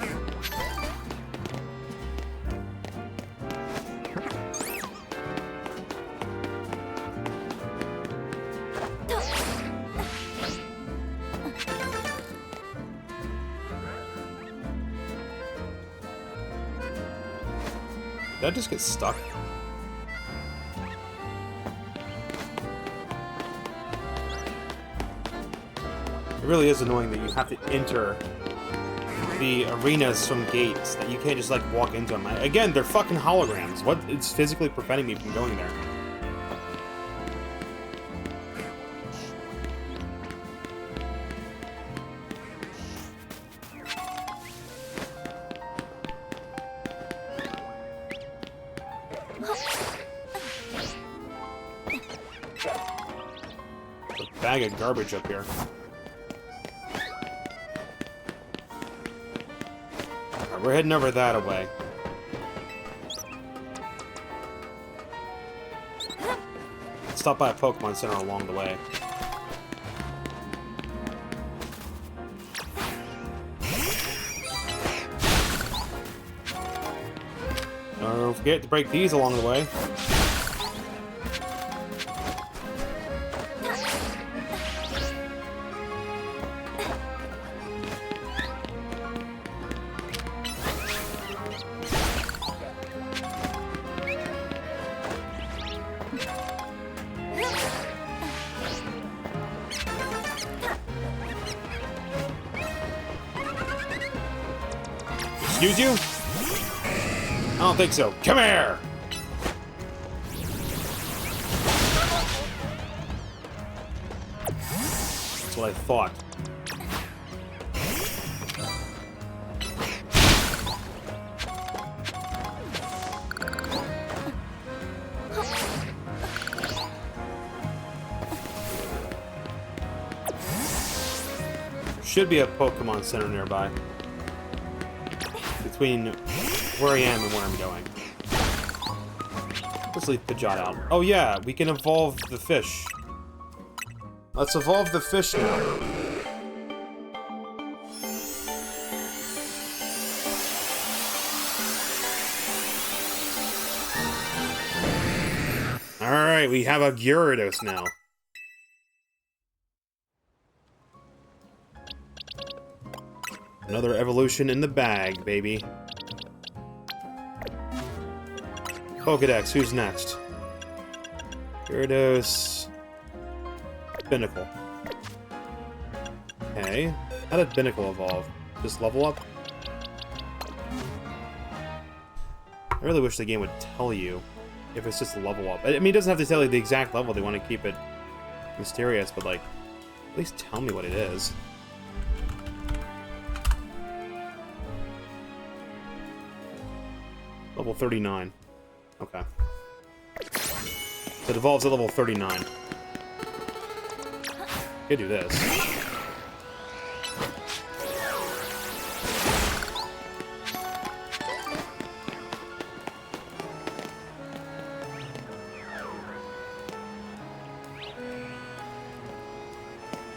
Did I just get stuck? It really is annoying that you have to enter the arenas from gates, that you can't just like walk into them. Again, they're fucking holograms. What is physically preventing me from going there? Bag of garbage up here. Alright, we're heading over that way. Stop by a Pokemon Center along the way. Don't forget to break these along the way. Excuse you? I don't think so. Come here! That's what I thought. Should be a Pokemon Center nearby. Between where I am and where I'm going. Let's leave Pidgeot out. Oh yeah, we can evolve the fish. Let's evolve the fish now. Alright, we have a Gyarados now. Another evolution in the bag, baby. Pokedex, who's next? Gyarados... Binnacle. Okay. How did Binnacle evolve? Just level up? I really wish the game would tell you if it's just a level up. I mean, it doesn't have to tell you the exact level. They want to keep it mysterious, but, like, at least tell me what it is. Level 39. Okay. So it evolves at level 39. Could do this.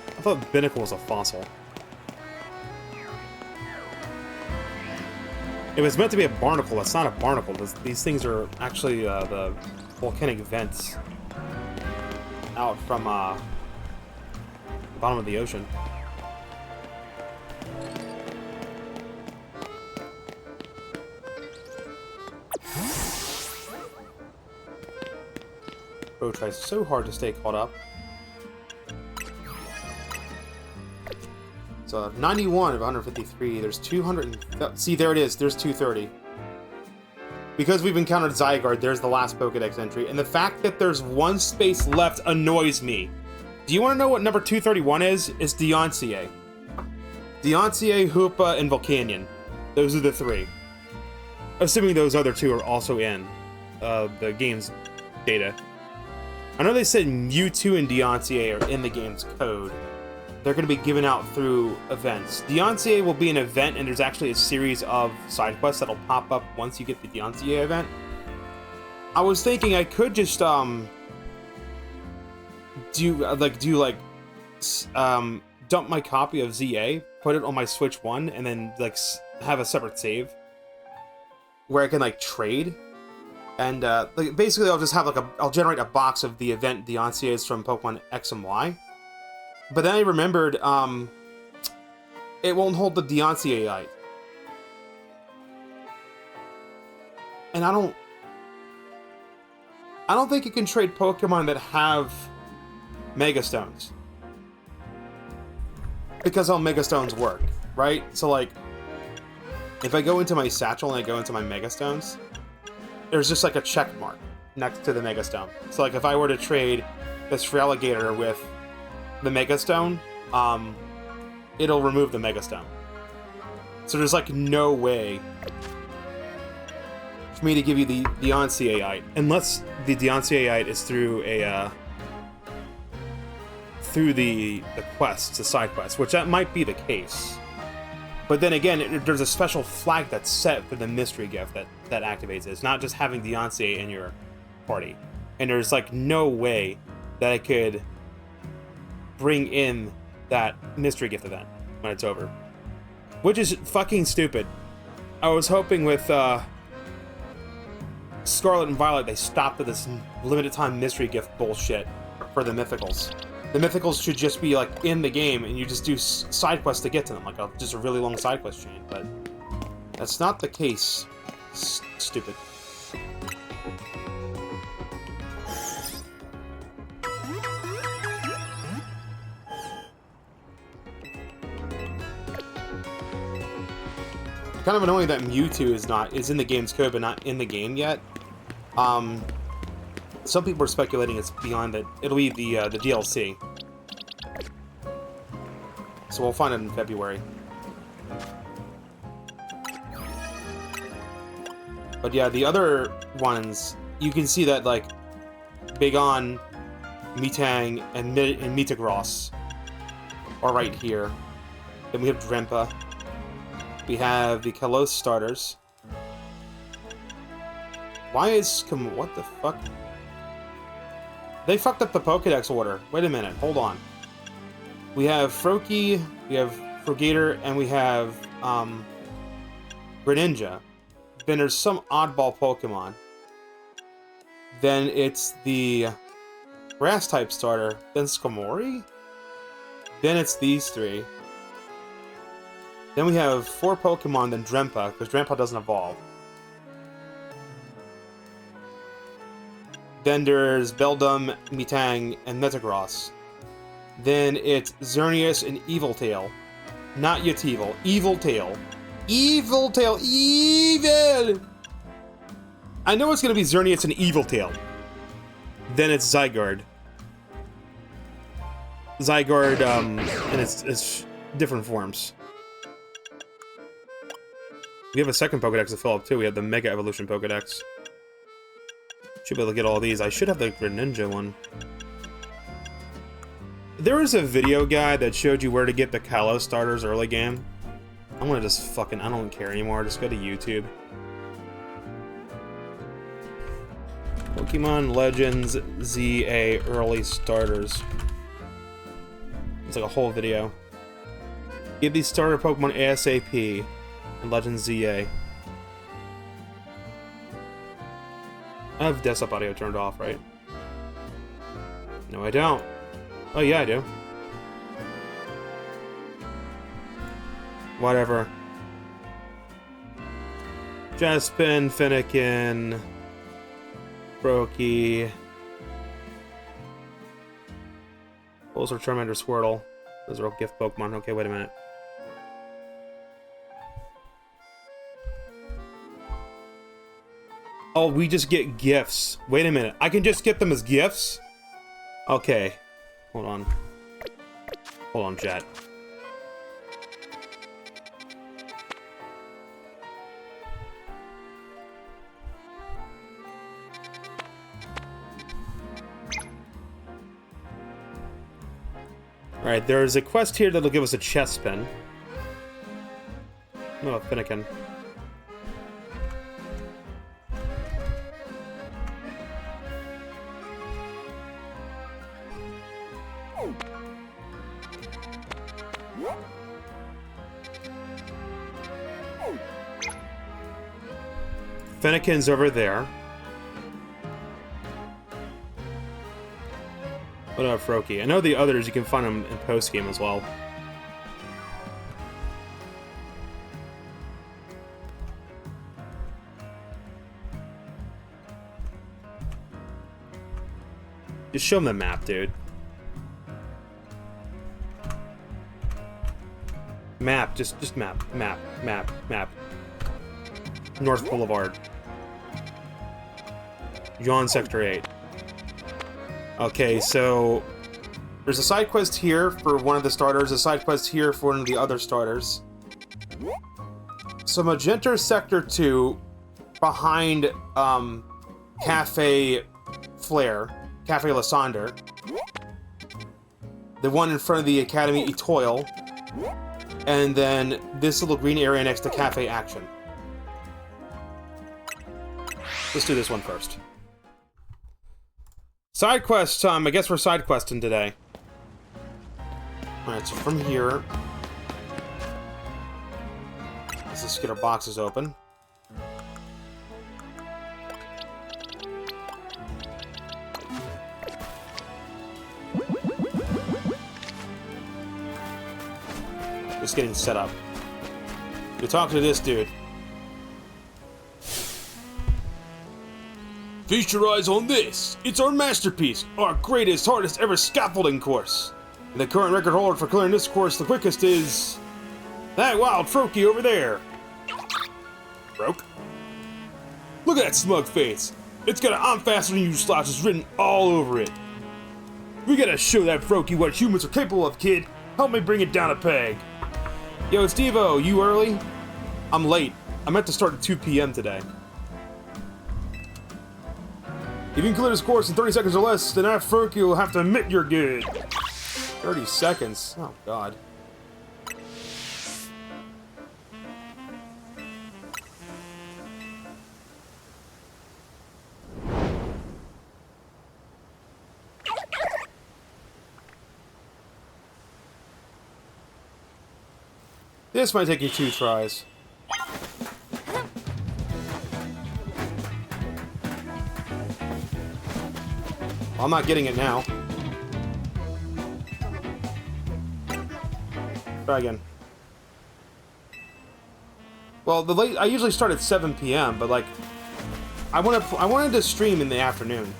I thought Binnacle was a fossil. If it's meant to be a barnacle, it's not a barnacle. These things are actually the volcanic vents out from the bottom of the ocean. Bro tries so hard to stay caught up. So 91 of 153. There's 200. See, there it is. There's 230. Because we've encountered Zygarde, there's the last Pokedex entry. And the fact that there's one space left annoys me. Do you want to know what number 231 is? It's Deontei. Deontei, Hoopa, and Volcanion. Those are the three. Assuming those other two are also in the game's data. I know they said Mewtwo and Deontei are in the game's code. They're going to be given out through events. Deontei will be an event, and there's actually a series of side quests that'll pop up once you get the Deontei event. I was thinking I could just dump my copy of ZA, put it on my Switch 1, and then like have a separate save where I can like trade. And like basically, I'll just have like I'll generate a box of the event Deontei's from Pokemon X and Y. But then I remembered, it won't hold the Deontei. And I don't think you can trade Pokemon that have Mega Stones. Because how Mega Stones work, right? So like, if I go into my satchel and I go into my Mega Stones, there's just like a check mark next to the Mega Stone. So like, if I were to trade this Feraligatr with the Mega Stone, it'll remove the Mega Stone. So there's like no way for me to give you the Deontei, unless the Deontei is through a through the quests, the side quests, which that might be the case. But then again, there's a special flag that's set for the mystery gift that activates it. It's not just having Deontei in your party, and there's like no way that I could bring in that mystery gift event when it's over. Which is fucking stupid. I was hoping with Scarlet and Violet, they stopped with this limited time mystery gift bullshit for the mythicals. The mythicals should just be like in the game, and you just do side quests to get to them, like just a really long side quest chain. But that's not the case. Stupid. Kind of annoying that Mewtwo is in the game's code but not in the game yet. Some people are speculating it's beyond that. It'll be the DLC. So we'll find it in February. But yeah, the other ones, you can see that like Bagon, Metang, and Metagross are right here. Then we have Drempa. We have the Kalos Starters. Why is... what the fuck? They fucked up the Pokédex order. Wait a minute, hold on. We have Froakie, we have Frogator, and we have Greninja. Then there's some oddball Pokemon. Then it's the Grass-type starter. Then Skarmory? Then it's these three. Then we have 4 Pokemon, then Drempa, because Drempa doesn't evolve. Then there's Beldum, Metang, and Metagross. Then it's Xerneas and Eviltail. Not Yetivil. Eviltail. Eviltail! Evil! I know it's going to be Xerneas and Eviltail. Then it's Zygarde. Zygarde, in its different forms. We have a second Pokédex to fill up, too. We have the Mega Evolution Pokédex. Should be able to get all these. I should have the Greninja one. There was a video guide that showed you where to get the Kalos Starters early game. I'm gonna just fucking... I don't care anymore. Just go to YouTube. Pokemon Legends ZA Early Starters. It's like a whole video. Give these starter Pokemon ASAP. And Legends ZA. I have desktop audio turned off, right? No, I don't. Oh, yeah, I do. Whatever. Jaspin, Fennekin, Froakie. Bulbasaur, Charmander, Squirtle. Those are all gift Pokemon. Okay, wait a minute. Oh, we just get gifts. Wait a minute. I can just get them as gifts? Okay. Hold on. Hold on, chat. Alright, there's a quest here that'll give us a chest pin. Oh, Fennekin. Fennekin's over there. What about Froakie? I know the others, you can find them in post-game as well. Just show them the map, dude. Map, just map. North Boulevard. Yawn Sector 8. Okay, so there's a side quest here for one of the starters, a side quest here for one of the other starters. So Magenta Sector 2, behind Cafe Flare, Cafe Lysander. The one in front of the Academy Etoile. And then this little green area next to Cafe Action. Let's do this one first. Side quest time. I guess we're side questing today. Alright, so from here... let's just get our boxes open. Just getting set up. You talk to this dude. Feast your eyes on this. It's our masterpiece, our greatest, hardest ever scaffolding course. And the current record holder for clearing this course the quickest is that wild Froakie over there. Broke. Look at that smug face. It's got an "I'm faster than you" slashes written all over it. We gotta show that Froakie what humans are capable of, kid. Help me bring it down a peg. Yo, Steve-O, you early? I'm late. I meant to start at 2 p.m. today. If you can clear this course in 30 seconds or less, then that Froakie will have to admit you're good. 30 seconds? Oh, God. This might take you 2 tries. I'm not getting it now. Try again. Well, I usually start at 7 p.m., but like, I wanted to stream in the afternoon.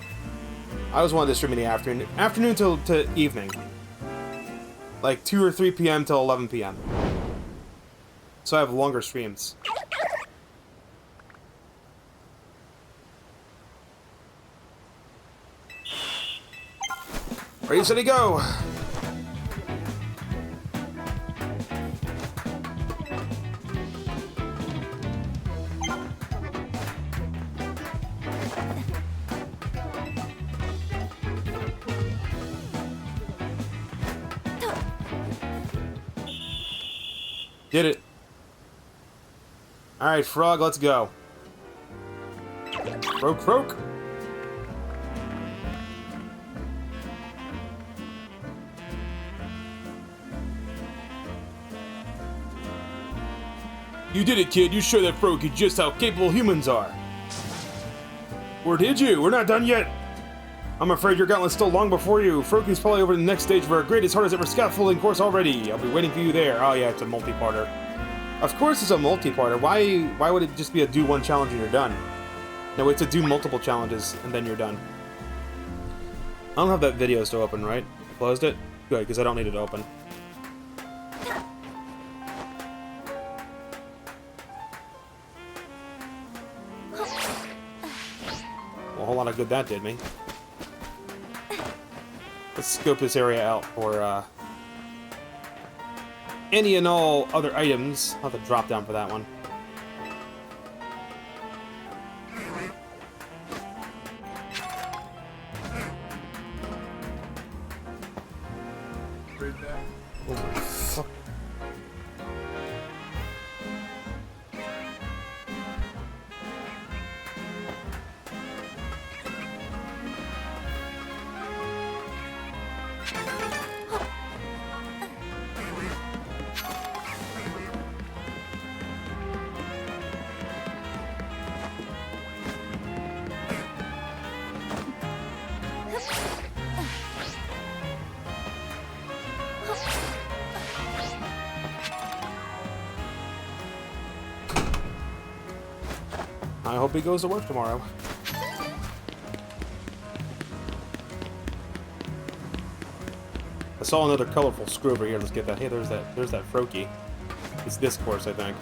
I always wanted to stream in the afternoon to evening, like 2 or 3 p.m. till 11 p.m. So I have longer streams. Ready, steady, go! Did it. Alright, Frog, let's go. Croak. You did it, kid. You showed that Froakie just how capable humans are. Or did you? We're not done yet. I'm afraid your gauntlet's still long before you. Froakie's probably over the next stage of our greatest, hardest ever scaffolding course already. I'll be waiting for you there. Oh yeah, it's a multi-parter. Of course it's a multi-parter. Why would it just be a do one challenge and you're done? No, it's a do multiple challenges and then you're done. I don't have that video still open, right? I closed it? Good, because I don't need it open. Well, a whole lot of good that did me. Let's scope this area out for any and all other items. I'll have to drop down for that one. Oh my fuck. I hope he goes to work tomorrow. I saw another colorful screw over here. Let's get that. Hey, there's that Froakie. It's this course, I think.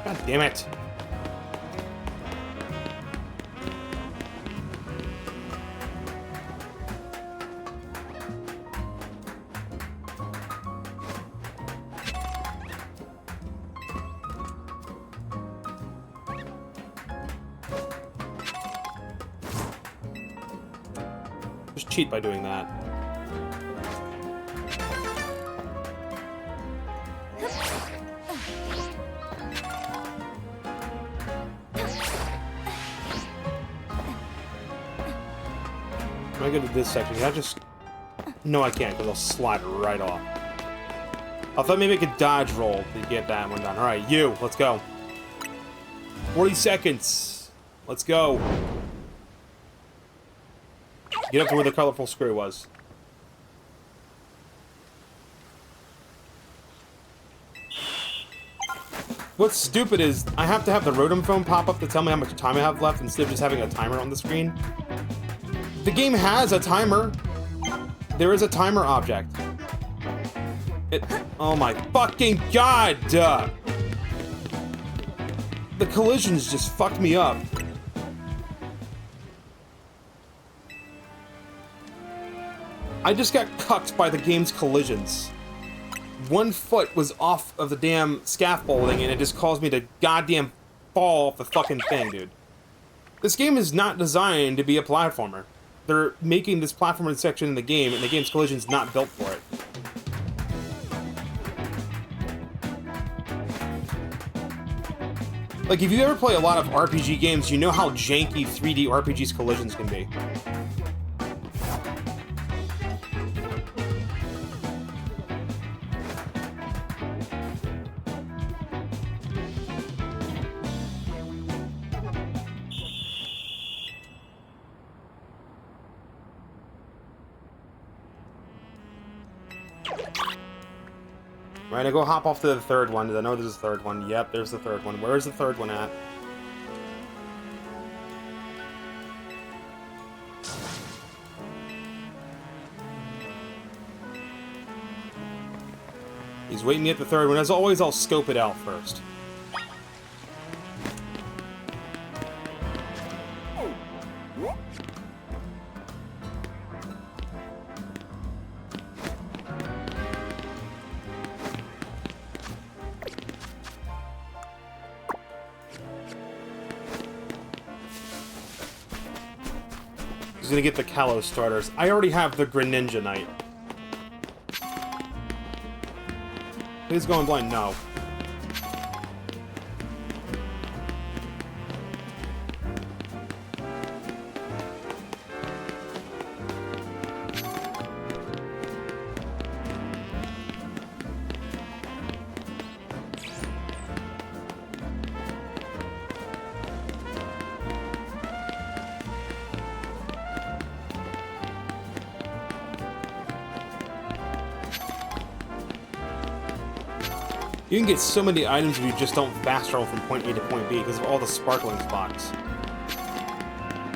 God damn it. Just cheat by doing that. When I get to this section, can I just... No, I can't, because I'll slide right off. I thought maybe I could dodge roll to get that one done. Alright, you, let's go. 40 seconds. Let's go. Get up to where the colorful screw was. What's stupid is I have to have the Rotom phone pop up to tell me how much time I have left instead of just having a timer on the screen. The game has a timer. There is a timer object. Oh my fucking god! The collisions just fucked me up. I just got cucked by the game's collisions. 1 foot was off of the damn scaffolding and it just caused me to goddamn fall off the fucking thing, dude. This game is not designed to be a platformer. They're making this platforming section in the game and the game's collision's not built for it. Like, if you ever play a lot of RPG games, you know how janky 3D RPGs collisions can be. Right, I go hop off to the third one. I know there's a third one. Yep, there's the third one. Where is the third one at? He's waiting me at the third one. As always, I'll scope it out first. He's gonna get the Kalos Starters. I already have the Greninja Knight. He's going blind. No. You can get so many items if you just don't fast travel from point A to point B because of all the sparkling spots.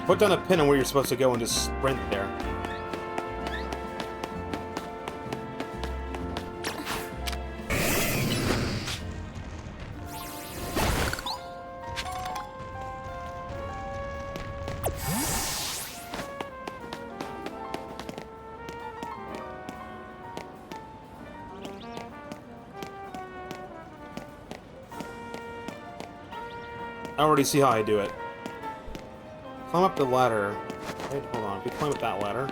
Put down a pin on where you're supposed to go and just sprint there. I already see how I do it. Climb up the ladder. Wait, hold on. If you climb up that ladder.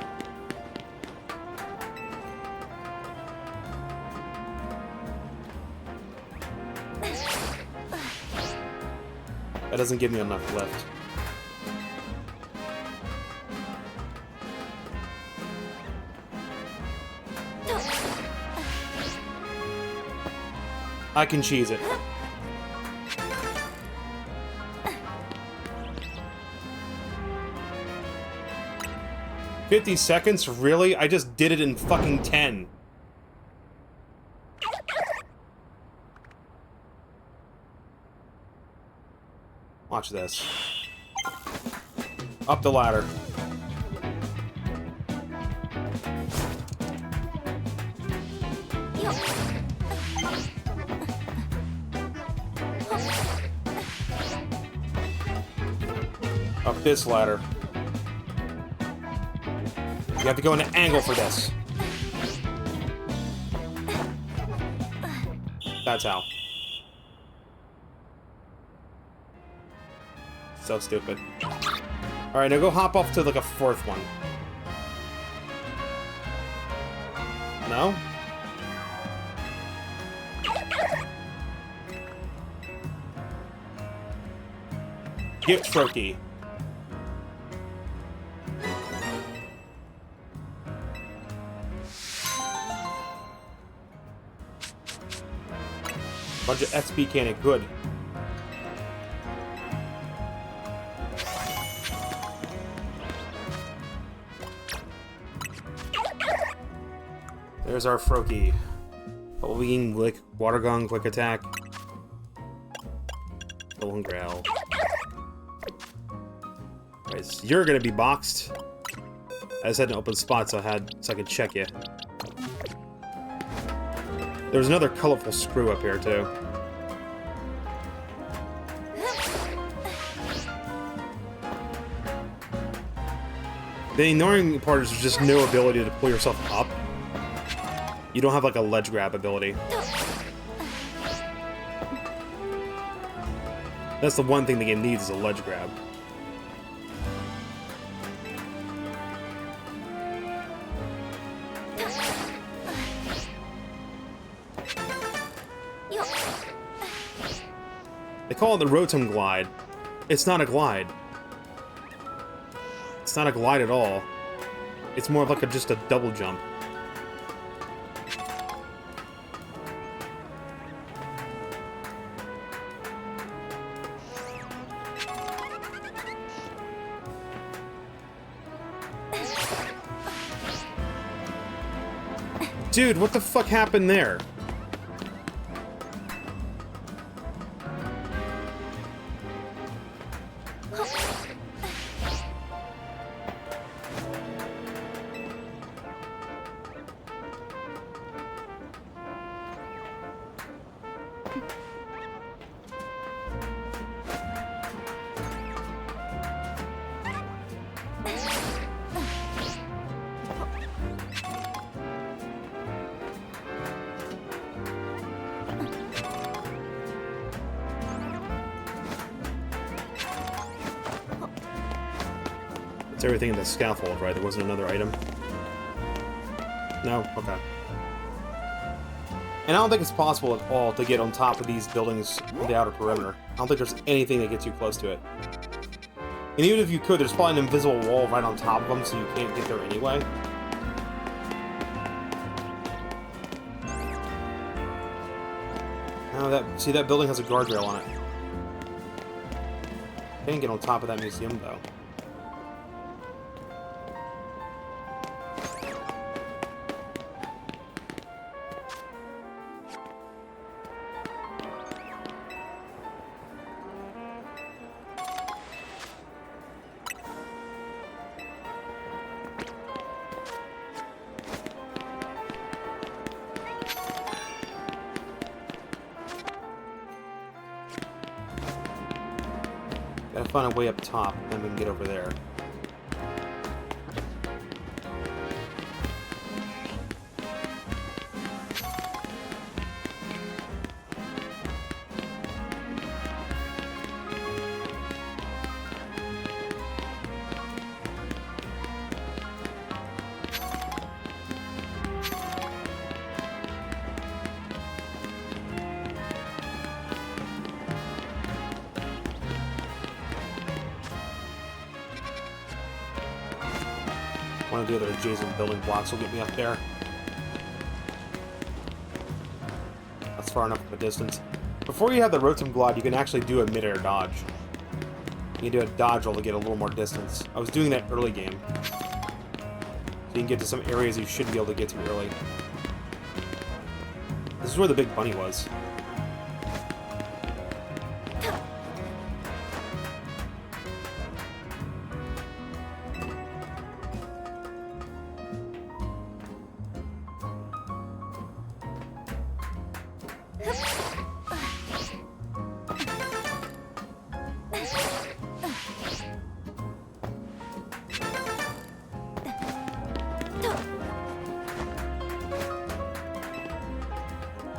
That doesn't give me enough lift. I can cheese it. $50 seconds? Really? I just did it in fucking 10. Watch this. Up the ladder. Up this ladder. You have to go in an angle for this. That's how. So stupid. Alright, now go hop off to like a fourth one. No? Gift trophy. Bunch of XP cannon, good. There's our Froakie. Wing, Lick, Water Gun, Quick Attack. Golden Grail. Alright, so you're gonna be boxed. I just had an open spot so I could check you. There's another colorful screw up here too. The annoying part is there's just no ability to pull yourself up. You don't have like a ledge grab ability. That's the one thing the game needs is a ledge grab. They call it the Rotom Glide. It's not a glide. It's not a glide at all. It's more of like just a double jump. Dude, what the fuck happened there? It's everything in the scaffold, right? There wasn't another item? No? Okay. And I don't think it's possible at all to get on top of these buildings on the outer perimeter. I don't think there's anything that gets you close to it. And even if you could, there's probably an invisible wall right on top of them, so you can't get there anyway. Oh, see, that building has a guardrail on it. Can't get on top of that museum, though. Gotta find a way up top, and then we can get over there. One of the other adjacent building blocks will get me up there. That's far enough of a distance. Before you have the Rotom Glide, you can actually do a mid-air dodge. You can do a dodge roll to get a little more distance. I was doing that early game. So you can get to some areas you should be able to get to early. This is where the big bunny was.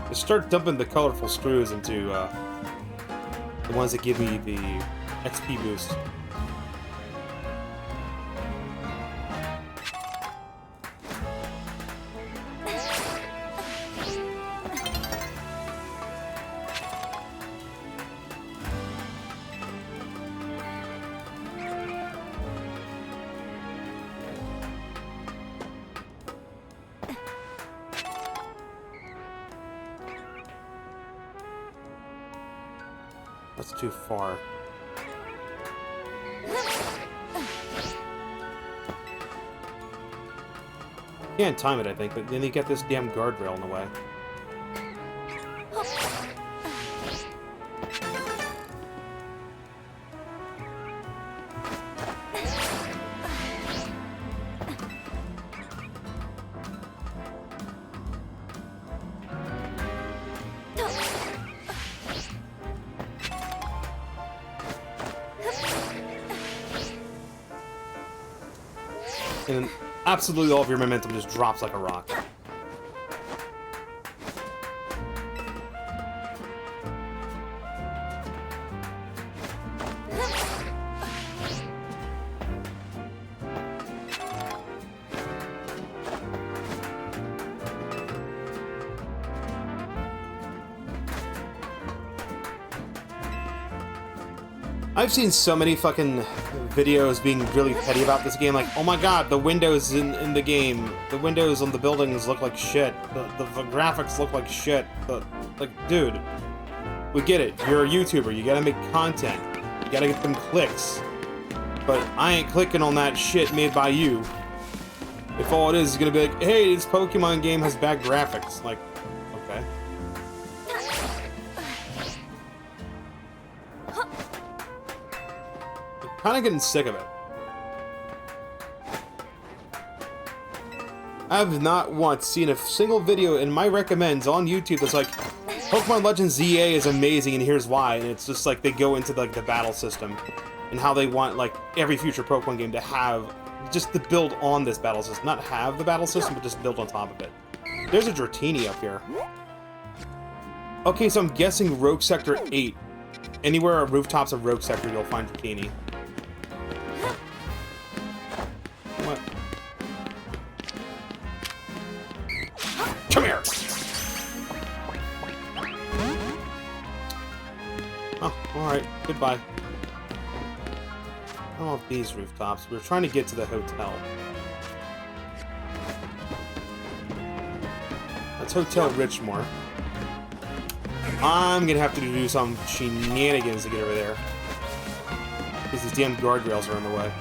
Just start dumping the colorful screws into the ones that give me the XP boost. That's too far. Can't time it, I think, but then you get this damn guardrail in the way. And absolutely all of your momentum just drops like a rock. I've seen so many fucking videos being really petty about this game, like, oh my god, the windows in the game, the windows on the buildings look like shit, the graphics look like shit, like, dude, we get it, you're a YouTuber, you gotta make content, you gotta get them clicks, but I ain't clicking on that shit made by you. If all it is gonna be like, hey, this Pokemon game has bad graphics, like, okay. Kind of getting sick of it. I have not once seen a single video in my recommends on YouTube that's like, Pokemon Legends ZA is amazing and here's why, and it's just like they go into like the battle system and how they want like every future Pokemon game to have, just to build on this battle system, not have the battle system, but just build on top of it. There's a Dratini up here. Okay, so I'm guessing Rogue Sector 8. Anywhere on rooftops of Rogue Sector, you'll find Dratini. What? Come here! Oh, alright. Goodbye. I don't want these rooftops. We're trying to get to the hotel. That's Hotel Richmore. I'm gonna have to do some shenanigans to get over there. Because these damn guardrails are in the way.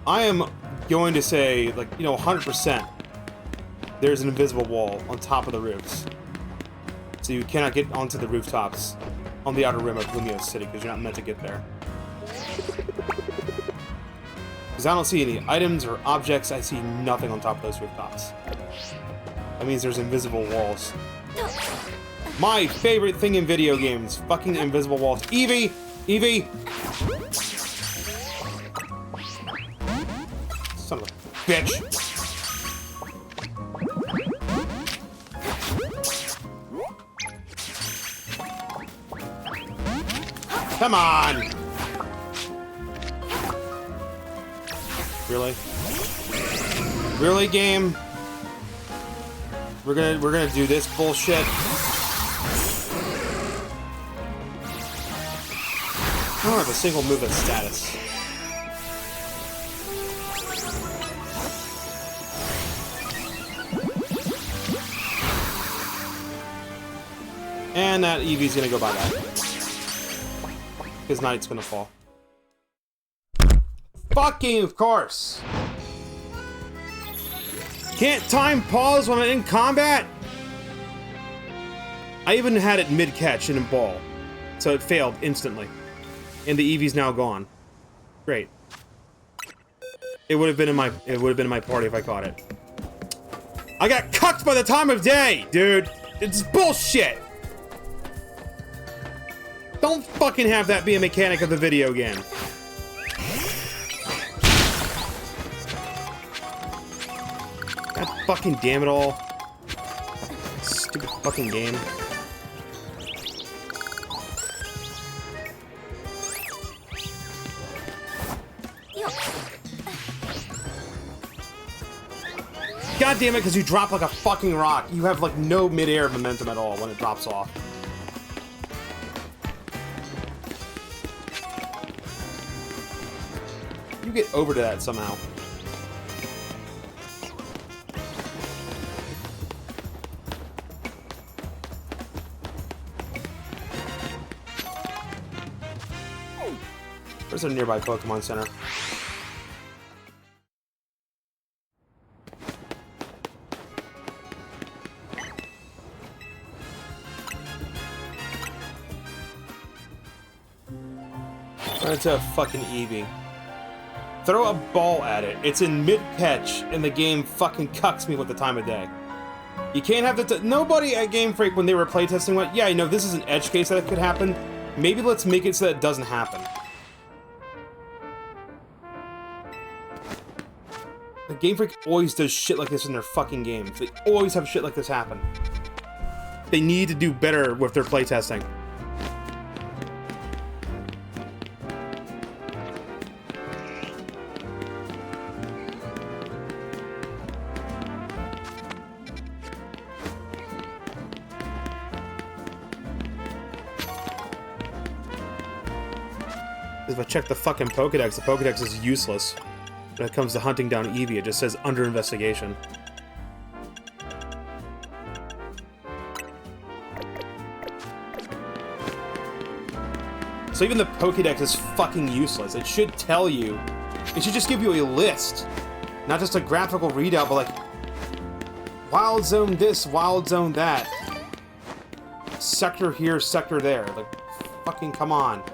I am going to say, like, you know, 100%, there's an invisible wall on top of the roofs. So you cannot get onto the rooftops on the outer rim of Lumio City, because you're not meant to get there. Because I don't see any items or objects, I see nothing on top of those rooftops. That means there's invisible walls. My favorite thing in video games, fucking invisible walls. Eevee! Eevee! Son of a bitch! Come on! Really? Really, game? We're gonna do this bullshit. I don't have a single move at status. And that Eevee's gonna go bye-bye. His knight's gonna fall. Fucking of course! Can't time pause when I'm in combat? I even had it mid-catch and in ball. So it failed instantly. And the Eevee's now gone. Great. It would have been in my party if I caught it. I got cucked by the time of day, dude! It's bullshit! Don't fucking have that be a mechanic of the video game. God fucking damn it all. Stupid fucking game. God damn it, because you drop like a fucking rock. You have like no mid-air momentum at all when it drops off. You get over to that somehow. Where's a nearby Pokemon Center? Run into a fucking Eevee. Throw a ball at it. It's in mid-catch, and the game fucking cucks me with the time of day. You can't have the... Nobody at Game Freak, when they were playtesting, went, yeah, you know, this is an edge case that could happen. Maybe let's make it so that it doesn't happen. The Game Freak always does shit like this in their fucking games. They always have shit like this happen. They need to do better with their playtesting. If I check the fucking Pokedex, the Pokedex is useless. When it comes to hunting down Eevee, it just says under investigation. So even the Pokedex is fucking useless. It should tell you. It should just give you a list. Not just a graphical readout, but like... Wild Zone this, Wild Zone that. Sector here, sector there. Like, fucking come on.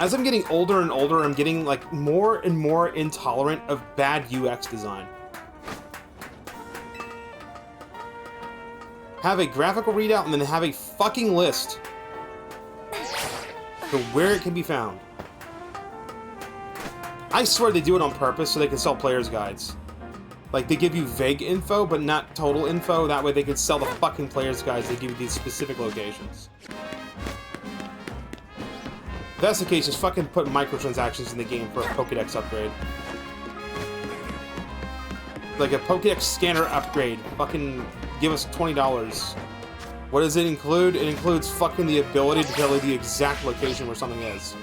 As I'm getting older and older, I'm getting, like, more and more intolerant of bad UX design. Have a graphical readout and then have a fucking list to where it can be found. I swear they do it on purpose so they can sell player's guides. Like, they give you vague info, but not total info. That way they can sell the fucking player's guides. They give you these specific locations. If that's the case, just fucking put microtransactions in the game for a Pokedex upgrade. Like a Pokedex scanner upgrade. Fucking give us $20. What does it include? It includes fucking the ability to tell you the exact location where something is.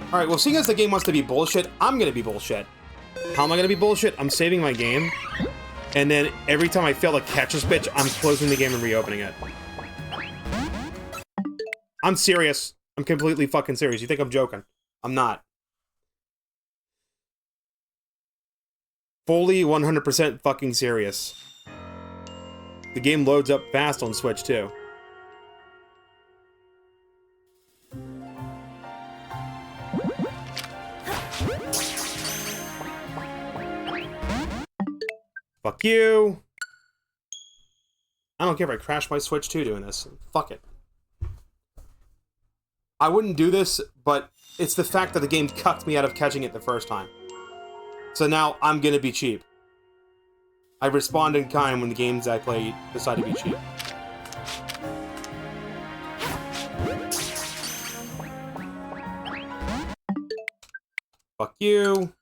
Alright, well, seeing as the game wants to be bullshit, I'm gonna be bullshit. How am I gonna be bullshit? I'm saving my game, and then every time I fail to catch this bitch, I'm closing the game and reopening it. I'm serious. I'm completely fucking serious. You think I'm joking? I'm not. Fully 100% fucking serious. The game loads up fast on Switch, too. Fuck you! I don't care if I crash my Switch, too, doing this. Fuck it. I wouldn't do this, but it's the fact that the game cucked me out of catching it the first time. So now I'm gonna be cheap. I respond in kind when the games I play decide to be cheap. Fuck you.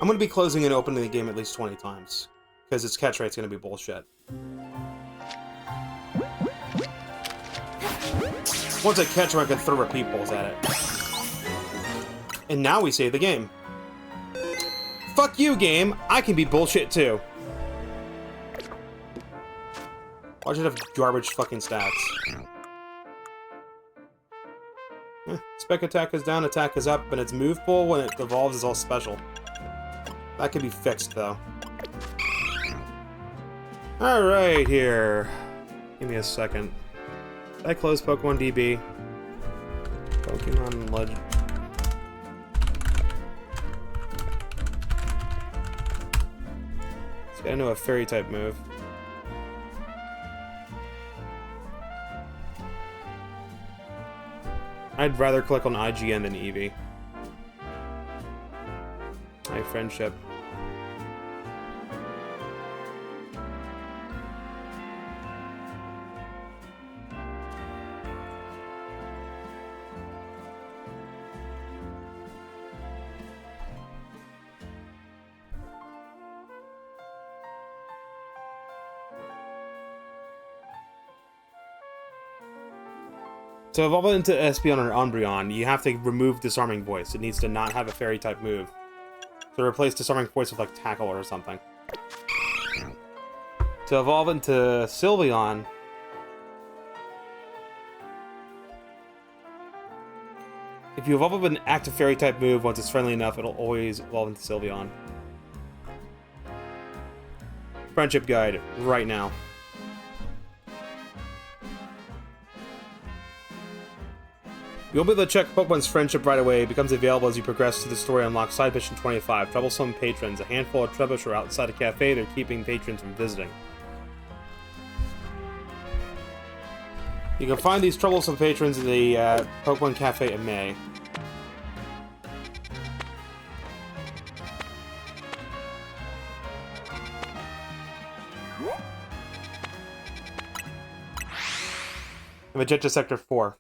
I'm going to be closing and opening the game at least 20 times. Because its catch rate's going to be bullshit. Once I catch him, I can throw repeat balls at it. And now we save the game. Fuck you, game! I can be bullshit too. Why should I have garbage fucking stats? Spec attack is down, attack is up, and its move pool when it evolves is all special. That can be fixed, though. Alright, here. Give me a second. Did I close Pokemon DB? Pokemon Legend. So I know a fairy type move. I'd rather click on IGN than Eevee. My friendship. To evolve into Espeon or Umbreon, you have to remove Disarming Voice. It needs to not have a fairy-type move. So replace Disarming Voice with, like, Tackle or something. To evolve into If you evolve up an active fairy type move, once it's friendly enough, it'll always evolve into Sylveon. Friendship guide, right now. You'll be able to check Pokemon's friendship right away. It becomes available as you progress through the story. Unlock side mission 25. Troublesome patrons. A handful of Trebuch are outside a cafe. They're keeping patrons from visiting. You can find these troublesome patrons in the Pokemon Cafe in May. Magenta Sector 4.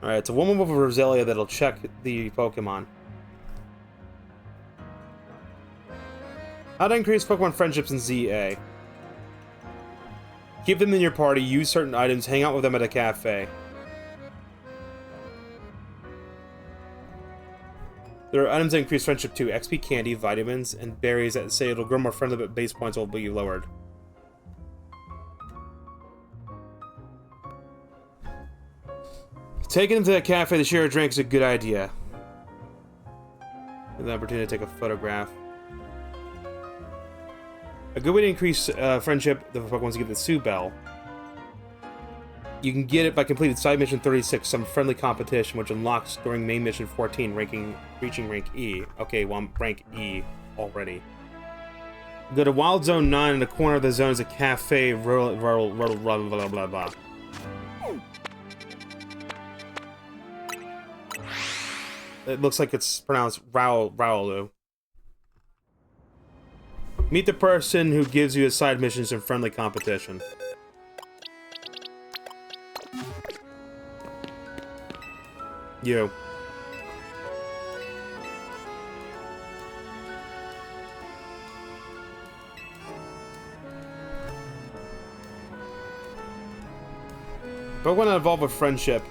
Alright, it's a woman with a Roselia that'll check the Pokemon. How to increase Pokemon friendships in ZA. Keep them in your party, use certain items, hang out with them at a cafe. There are items that increase friendship too. XP candy, vitamins, and berries that say it'll grow more friendly but base points will be lowered. Taking them to that cafe to share a drink is a good idea. With the opportunity to take a photograph. A good way to increase friendship the Pokemon to give the Sue Bell. You can get it by completing side mission 36, some friendly competition, which unlocks during main mission 14, reaching rank E. Okay, well, I'm rank E already. Go to Wild Zone 9. In the corner of the zone is a cafe. Blah, blah, blah, blah. It looks like it's pronounced Raulu. Meet the person who gives you a side missions and friendly competition. You. Pokemon that evolve with friendship.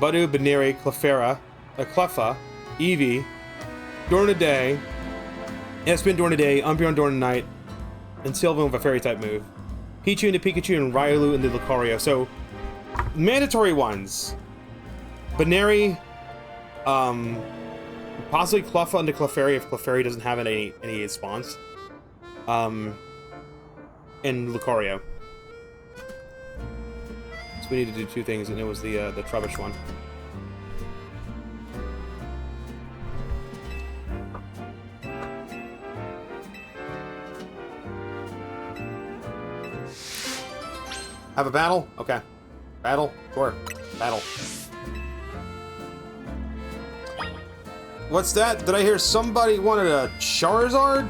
Budu, Baneri, Clefera, Cleffa, Eevee, during the day, Espin during the day, Umbreon during the night, and Sylveon with a fairy type move. Pichu into Pikachu and Riolu into Lucario. So, mandatory ones. Baneri, possibly Cleffa into Clefairy if Clefairy doesn't have any spawns. And Lucario. So we need to do two things, and it was the Trubbish one. Have a battle? Okay. Battle? Sure. Battle. What's that? Did I hear somebody wanted a Charizard?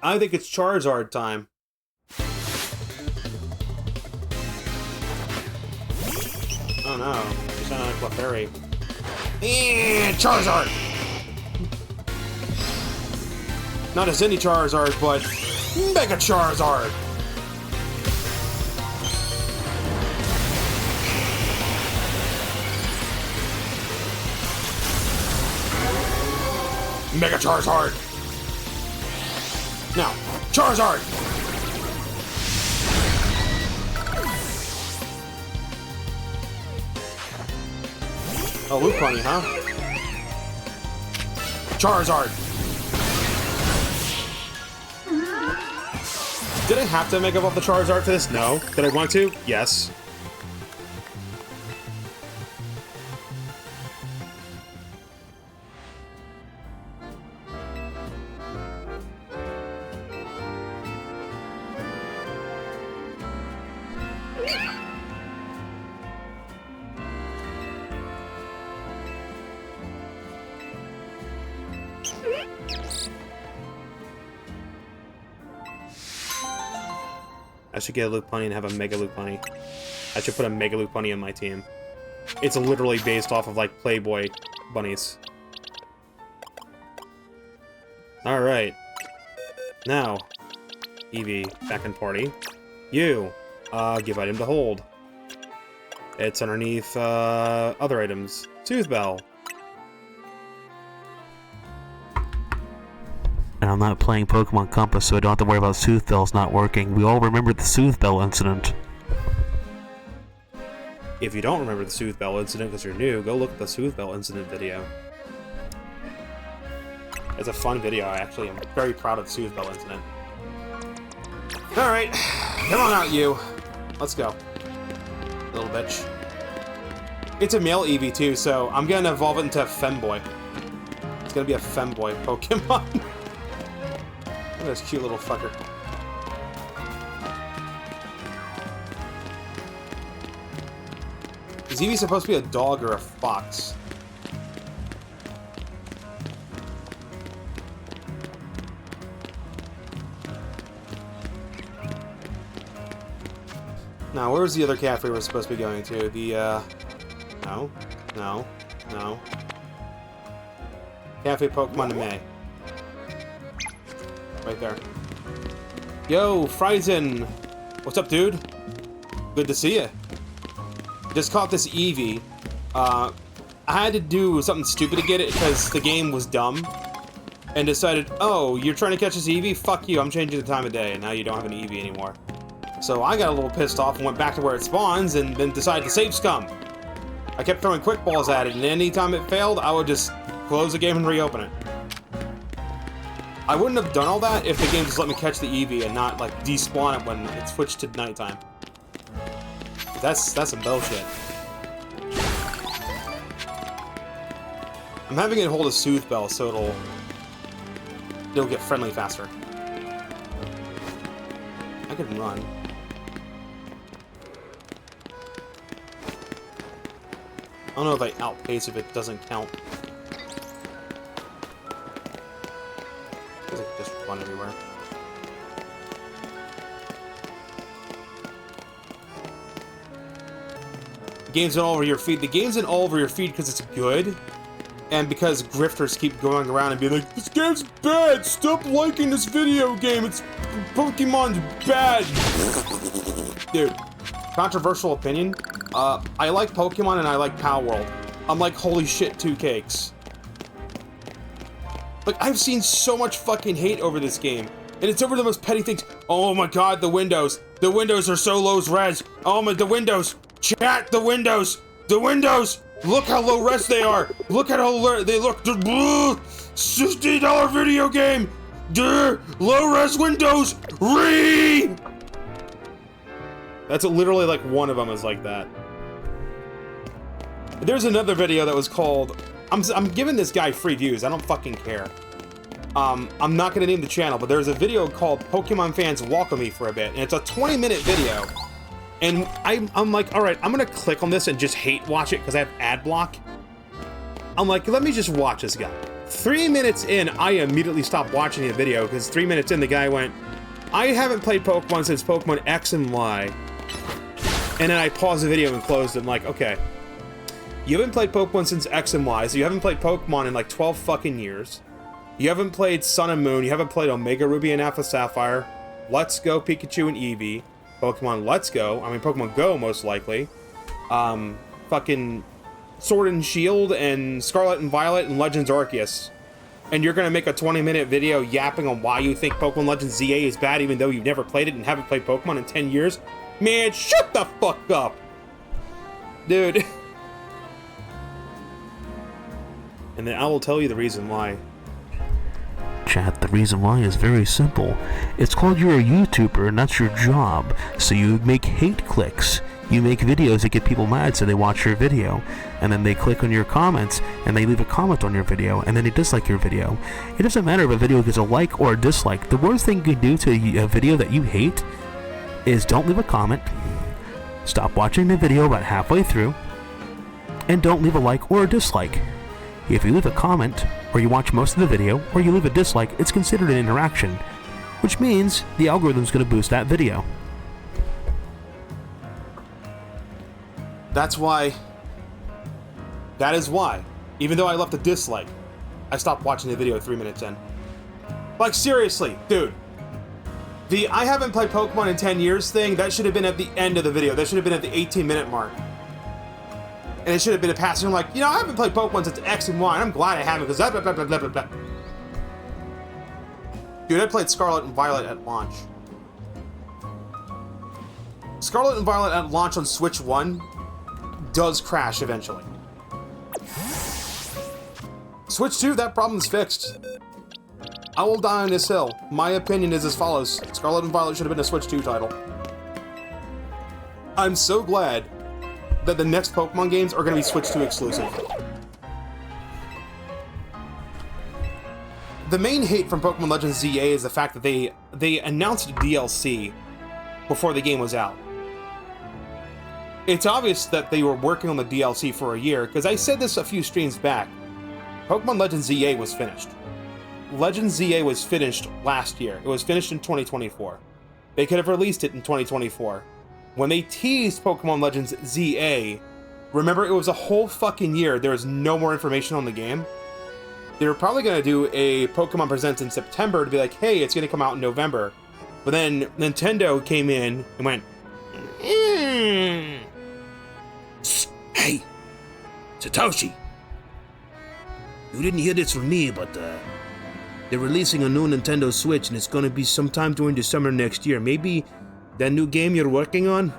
I think it's Charizard time. Oh no. You sound like Clefairy. And Charizard! Not as any Charizard, but Mega Charizard! Mega Charizard! Now, Charizard! Oh, Loop Bunny, huh? Charizard! Did I have to make up the Charizard for this? No. Did I want to? Yes. I should get a Lopunny and have a Mega Lopunny. I should put a Mega Lopunny on my team. It's literally based off of, like, Playboy bunnies. Alright. Now, Eevee, back in party. You, give item to hold. It's underneath, other items. Tooth Bell. And I'm not playing Pokemon Compass, so I don't have to worry about Sooth Bells not working. We all remember the Sooth Bell incident. If you don't remember the Sooth Bell incident because you're new, go look at the Sooth Bell incident video. It's a fun video. I actually am very proud of the Sooth Bell incident. Alright, come on out, you. Let's go. Little bitch. It's a male Eevee too, so I'm gonna evolve it into a femboy. It's gonna be a femboy Pokemon. Look at this cute little fucker. Is Eevee supposed to be a dog or a fox? Now, where's the other cafe we're supposed to be going to? The, No. Cafe Pokemon to May. Right there. Yo, Frizen! What's up, dude? Good to see you. Just caught this Eevee. I had to do something stupid to get it because the game was dumb. And decided, oh, you're trying to catch this Eevee? Fuck you, I'm changing the time of day, and now you don't have an Eevee anymore. So I got a little pissed off and went back to where it spawns and then decided to save scum. I kept throwing quick balls at it, and anytime it failed, I would just close the game and reopen it. I wouldn't have done all that if the game just let me catch the Eevee and not, like, despawn it when it switched to nighttime. That's some bullshit. I'm having it hold a Sooth Bell so it'll get friendly faster. I could run. I don't know if I outpace if it doesn't count. I could just run everywhere. The game's in all over your feed. The game's in all over your feed because it's good. And because grifters keep going around and being like, this game's bad! Stop liking this video game! It's Pokemon's bad! Dude, controversial opinion. I like Pokemon and I like Power World. I'm like, holy shit, 2 cakes. Like, I've seen so much fucking hate over this game. And it's over the most petty things. Oh my god, the windows. The windows are so low res. Oh my, the windows. Chat, the windows. The windows. Look how low res they are. Look at how low they look. $60 video game. Low res windows. That's literally like one of them is like that. There's another video that was called, I'm giving this guy free views, I don't fucking care. I'm not gonna name the channel, but there's a video called Pokemon Fans Welcome Me for a bit, and it's a 20-minute video. And I'm like, alright, I'm gonna click on this and just hate watch it because I have ad block. I'm like, let me just watch this guy. 3 minutes in, I immediately stopped watching the video because 3 minutes in, the guy went, I haven't played Pokemon since Pokemon X and Y. And then I paused the video and closed it. I'm like, okay. You haven't played Pokemon since X and Y, so you haven't played Pokemon in like 12 fucking years. You haven't played Sun and Moon, you haven't played Omega Ruby and Alpha Sapphire. Let's Go Pikachu and Eevee. Pokemon Let's Go, I mean Pokemon Go most likely. Fucking Sword and Shield and Scarlet and Violet and Legends Arceus. And you're gonna make a 20-minute video yapping on why you think Pokemon Legends ZA is bad even though you've never played it and haven't played Pokemon in 10 years? Man, shut the fuck up! Dude. And then I will tell you the reason why. Chat, the reason why is very simple. It's called you're a YouTuber and that's your job. So you make hate clicks. You make videos that get people mad so they watch your video. And then they click on your comments and they leave a comment on your video and then they dislike your video. It doesn't matter if a video gets a like or a dislike. The worst thing you can do to a video that you hate is don't leave a comment, stop watching the video about halfway through, and don't leave a like or a dislike. If you leave a comment, or you watch most of the video, or you leave a dislike, it's considered an interaction, which means the algorithm's going to boost that video. That is why, even though I left a dislike, I stopped watching the video 3 minutes in. Like, seriously, dude. The I haven't played Pokemon in 10 years thing, that should have been at the end of the video. That should have been at the 18-minute mark. And it should have been a passing. I'm like, you know, I haven't played Pokemon since X and Y, and I'm glad I haven't, because blah, blah, blah, blah, blah, blah. Dude, I played Scarlet and Violet at launch. Scarlet and Violet at launch on Switch 1 does crash eventually. Switch 2, that problem's fixed. I will die on this hill. My opinion is as follows. Scarlet and Violet should have been a Switch 2 title. I'm so glad that the next Pokemon games are going to be Switch 2 exclusive. The main hate from Pokemon Legends ZA is the fact that they announced a DLC before the game was out. It's obvious that they were working on the DLC for a year, because I said this a few streams back. Pokemon Legends ZA was finished. Legends ZA was finished last year. It was finished in 2024. They could have released it in 2024. When they teased Pokemon Legends ZA, remember, it was a whole fucking year. There was no more information on the game. They were probably going to do a Pokemon Presents in September to be like, hey, it's going to come out in November. But then Nintendo came in and went, Hey, Satoshi, you didn't hear this from me, but they're releasing a new Nintendo Switch, and it's going to be sometime during the summer next year. Maybe that new game you're working on?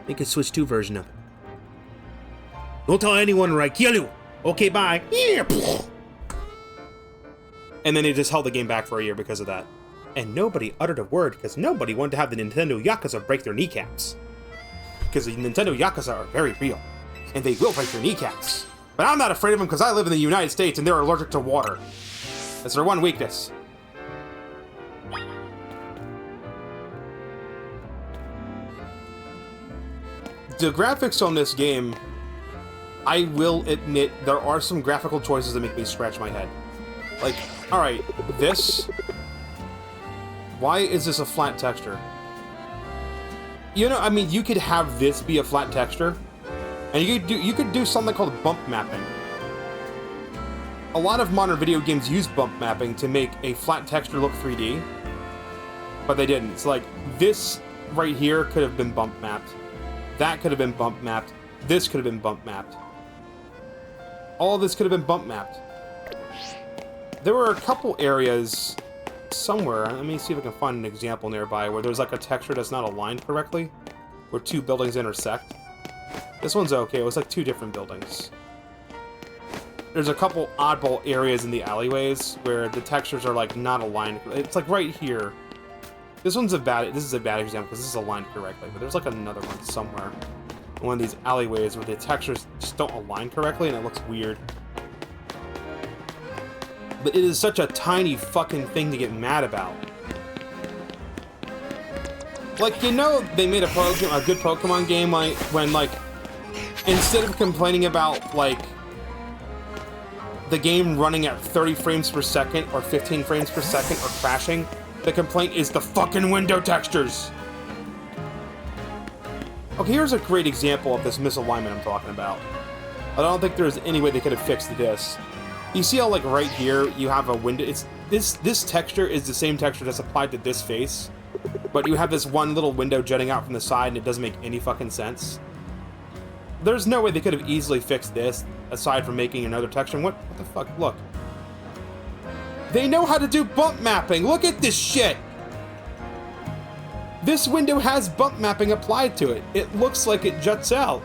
Make a Switch 2 version of it. Don't tell anyone or I kill you. Okay, bye. And then they just held the game back for a year because of that. And nobody uttered a word because nobody wanted to have the Nintendo Yakuza break their kneecaps. Because the Nintendo Yakuza are very real. And they will break their kneecaps. But I'm not afraid of them because I live in the United States and they're allergic to water. That's their one weakness. The graphics on this game, I will admit, there are some graphical choices that make me scratch my head. Like, alright, this... Why is this a flat texture? You know, I mean, you could have this be a flat texture, and you could do something called bump mapping. A lot of modern video games use bump mapping to make a flat texture look 3D, but they didn't. It's like, this right here could have been bump mapped. That could have been bump mapped. This could have been bump mapped. All of this could have been bump mapped. There were a couple areas somewhere, let me see if I can find an example nearby, where there's like a texture that's not aligned correctly, where two buildings intersect. This one's okay, it was like two different buildings. There's a couple oddball areas in the alleyways where the textures are like not aligned. It's like right here. This is a bad example because this is aligned correctly, but there's like another one somewhere. One of these alleyways where the textures just don't align correctly and it looks weird. But it is such a tiny fucking thing to get mad about. Like, you know, they made a good Pokemon game like when, like, instead of complaining about, like, the game running at 30 frames per second or 15 frames per second or crashing, the complaint is the fucking window textures. Okay, here's a great example of this misalignment I'm talking about. I don't think there's any way they could have fixed this. You see how, like, right here, you have a window. It's this texture is the same texture that's applied to this face, but you have this one little window jutting out from the side, and it doesn't make any fucking sense. There's no way they could have easily fixed this, aside from making another texture. What the fuck? Look. They know how to do bump mapping! Look at this shit! This window has bump mapping applied to it. It looks like it juts out.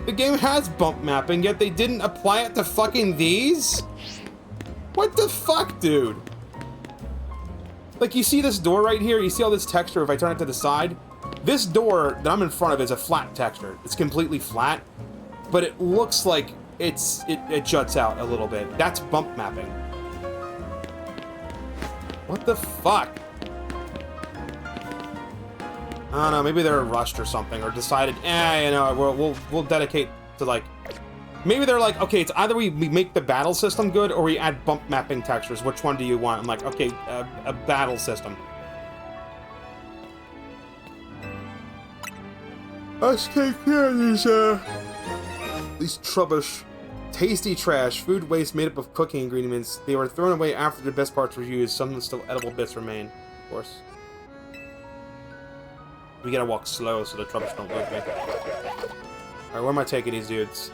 The game has bump mapping, yet they didn't apply it to fucking these? What the fuck, dude? Like, you see this door right here? You see all this texture if I turn it to the side? This door that I'm in front of is a flat texture. It's completely flat, but it looks like it juts out a little bit. That's bump mapping. What the fuck? I don't know, maybe they're rushed or something, or decided, you know, we'll dedicate to, like... Maybe they're like, okay, it's either we make the battle system good, or we add bump mapping textures. Which one do you want? I'm like, okay, a battle system. Let's take care of these trubbish. Tasty trash, food waste made up of cooking ingredients. They were thrown away after the best parts were used. Some still edible bits remain, of course. We gotta walk slow so the trubbish don't move me. Alright, where am I taking these dudes?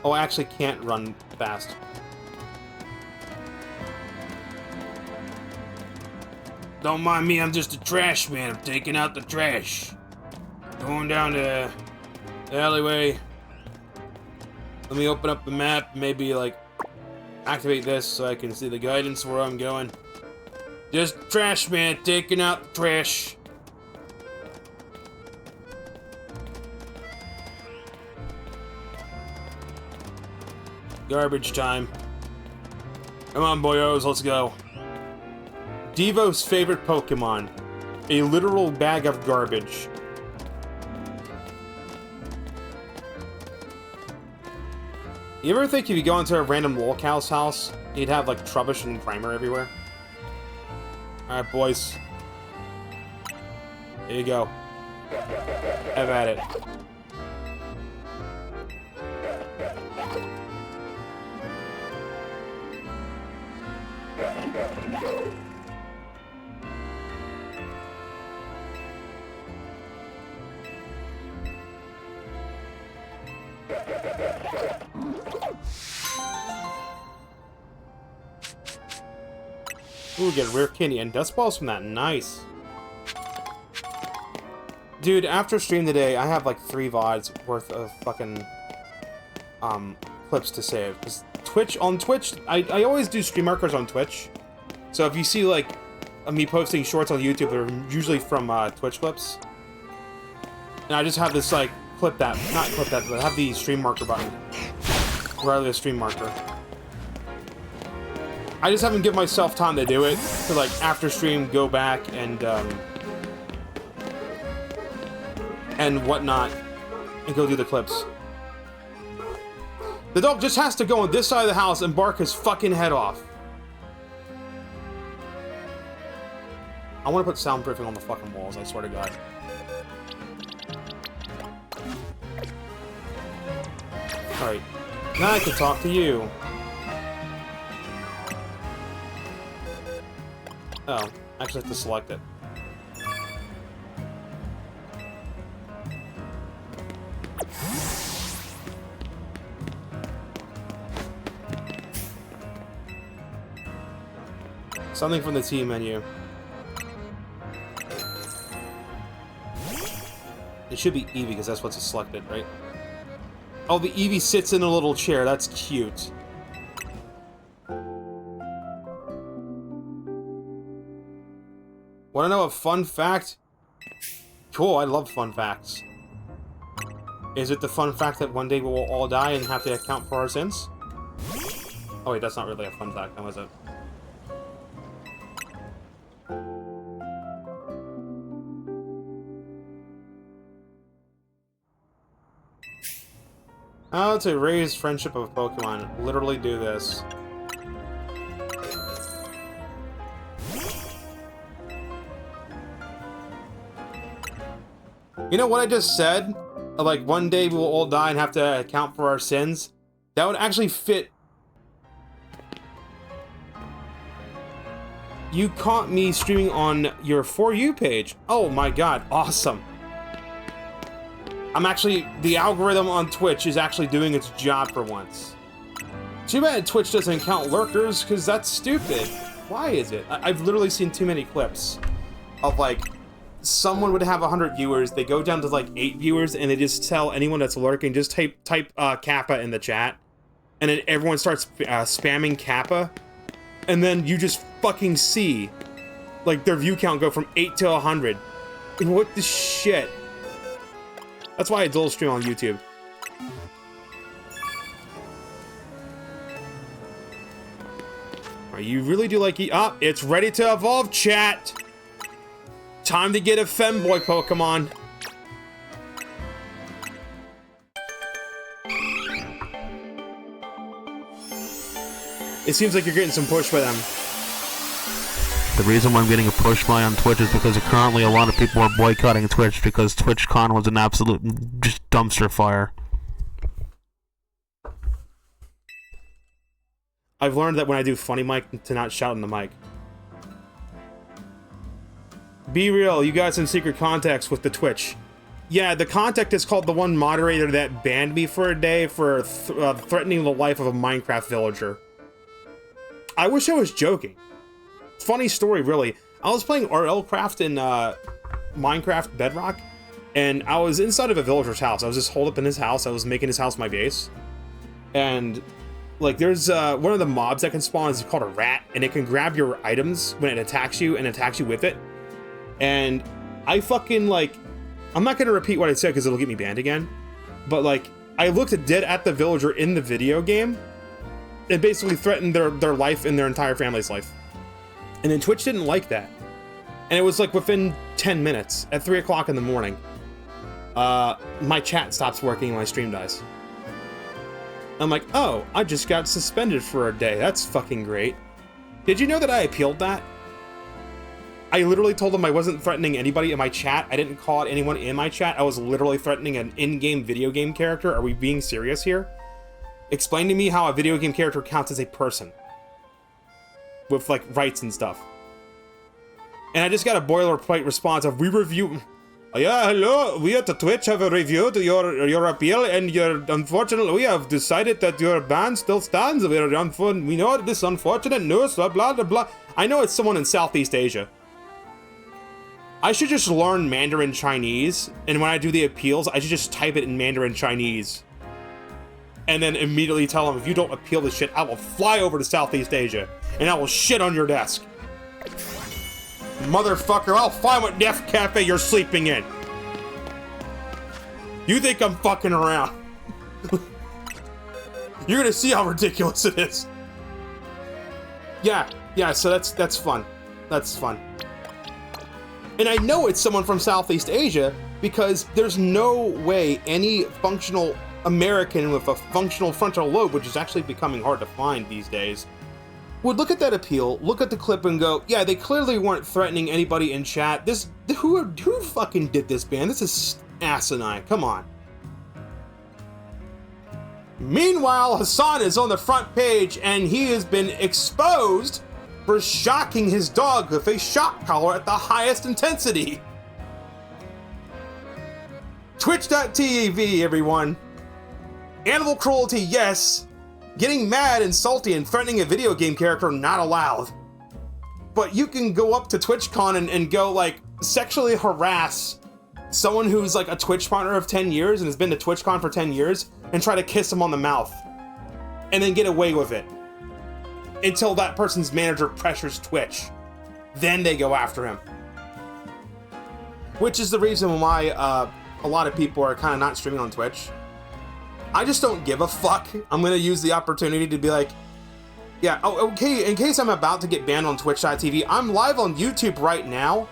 Oh, I actually can't run fast. Don't mind me, I'm just a trash man. I'm taking out the trash. Going down to the alleyway. Let me open up the map, maybe like activate this so I can see the guidance where I'm going. Just trash man, taking out the trash. Garbage time. Come on, boyos, let's go. Devo's favorite Pokemon. A literal bag of garbage. You ever think if you go into a random lolcow's house, you'd have like Trubbish and Primer everywhere? Alright, boys. Here you go. Have at it. Ooh, get a rare kidney and dust balls from that. Nice. Dude, after stream today, I have like 3 VODs worth of fucking clips to save. Cause on Twitch, I always do stream markers on Twitch. So if you see like me posting shorts on YouTube, they're usually from Twitch clips. And I just have this like not clip that, but I have the stream marker button. Rather than a stream marker. I just haven't given myself time to do it. To like after stream go back and whatnot and go do the clips. The dog just has to go on this side of the house and bark his fucking head off. I want to put soundproofing on the fucking walls, I swear to God. Alright. Now I can talk to you. Oh, I actually have to select it. Something from the team menu. It should be Eevee because that's what's selected, right? Oh, the Eevee sits in a little chair. That's cute. Want to know a fun fact? Cool, I love fun facts. Is it the fun fact that one day we will all die and have to account for our sins? Oh wait, that's not really a fun fact, then was it? How to raise friendship of Pokemon. Literally do this. You know what I just said? Like, one day we will all die and have to account for our sins? That would actually fit. You caught me streaming on your For You page. Oh my god, awesome. I'm actually, the algorithm on Twitch is actually doing its job for once. Too bad Twitch doesn't count lurkers, because that's stupid. Why is it? I've literally seen too many clips of like, someone would have 100 viewers, they go down to like 8 viewers, and they just tell anyone that's lurking, just type Kappa in the chat, and then everyone starts spamming Kappa, and then you just fucking see, like, their view count go from 8 to 100. What the shit? That's why I dual stream on YouTube. You really do like it's ready to evolve, chat! Time to get a femboy Pokemon. It seems like you're getting some push by them. The reason why I'm getting a push by on Twitch is because currently a lot of people are boycotting Twitch because TwitchCon was an absolute just dumpster fire. I've learned that when I do funny mic to not shout in the mic. Be real, you got some secret contacts with the Twitch. Yeah, the contact is called the one moderator that banned me for a day for threatening the life of a Minecraft villager. I wish I was joking. Funny story, really. I was playing RL Craft in Minecraft Bedrock, and I was inside of a villager's house. I was just holed up in his house. I was making his house my base. And, like, there's one of the mobs that can spawn is called a rat, and it can grab your items when it attacks you and attacks you with it. And I fucking, like... I'm not gonna repeat what I said because it'll get me banned again, but like, I looked dead at the villager in the video game and basically threatened their life and their entire family's life. And then Twitch didn't like that. And it was like within 10 minutes, at 3 o'clock in the morning, my chat stops working and my stream dies. I'm like, oh, I just got suspended for a day. That's fucking great. Did you know that I appealed that? I literally told them I wasn't threatening anybody in my chat. I didn't call out anyone in my chat. I was literally threatening an in-game video game character. Are we being serious here? Explain to me how a video game character counts as a person. With, like, rights and stuff. And I just got a boilerplate response of, we review... Yeah, hello, we at the Twitch have reviewed your appeal, and unfortunately, we have decided that your ban still stands. We know this unfortunate news, blah, blah, blah. I know it's someone in Southeast Asia. I should just learn Mandarin Chinese, and when I do the appeals, I should just type it in Mandarin Chinese. And then immediately tell them, if you don't appeal this shit, I will fly over to Southeast Asia, and I will shit on your desk. Motherfucker, I'll find what Nef Cafe you're sleeping in. You think I'm fucking around. You're gonna see how ridiculous it is. Yeah, so that's fun. That's fun. And I know it's someone from Southeast Asia because there's no way any functional American with a functional frontal lobe, which is actually becoming hard to find these days, would look at that appeal, look at the clip and go, yeah, they clearly weren't threatening anybody in chat. Who fucking did this ban? This is asinine. Come on. Meanwhile, Hassan is on the front page and he has been exposed for shocking his dog with a shock collar at the highest intensity. Twitch.tv, everyone. Animal cruelty, yes. Getting mad and salty and threatening a video game character, not allowed. But you can go up to TwitchCon and go, like, sexually harass someone who's, like, a Twitch partner of 10 years and has been to TwitchCon for 10 years and try to kiss him on the mouth. And then get away with it. Until that person's manager pressures Twitch. Then they go after him. Which is the reason why a lot of people are kind of not streaming on Twitch. I just don't give a fuck. I'm gonna use the opportunity to be like, yeah, oh, okay, in case I'm about to get banned on Twitch.tv, I'm live on YouTube right now.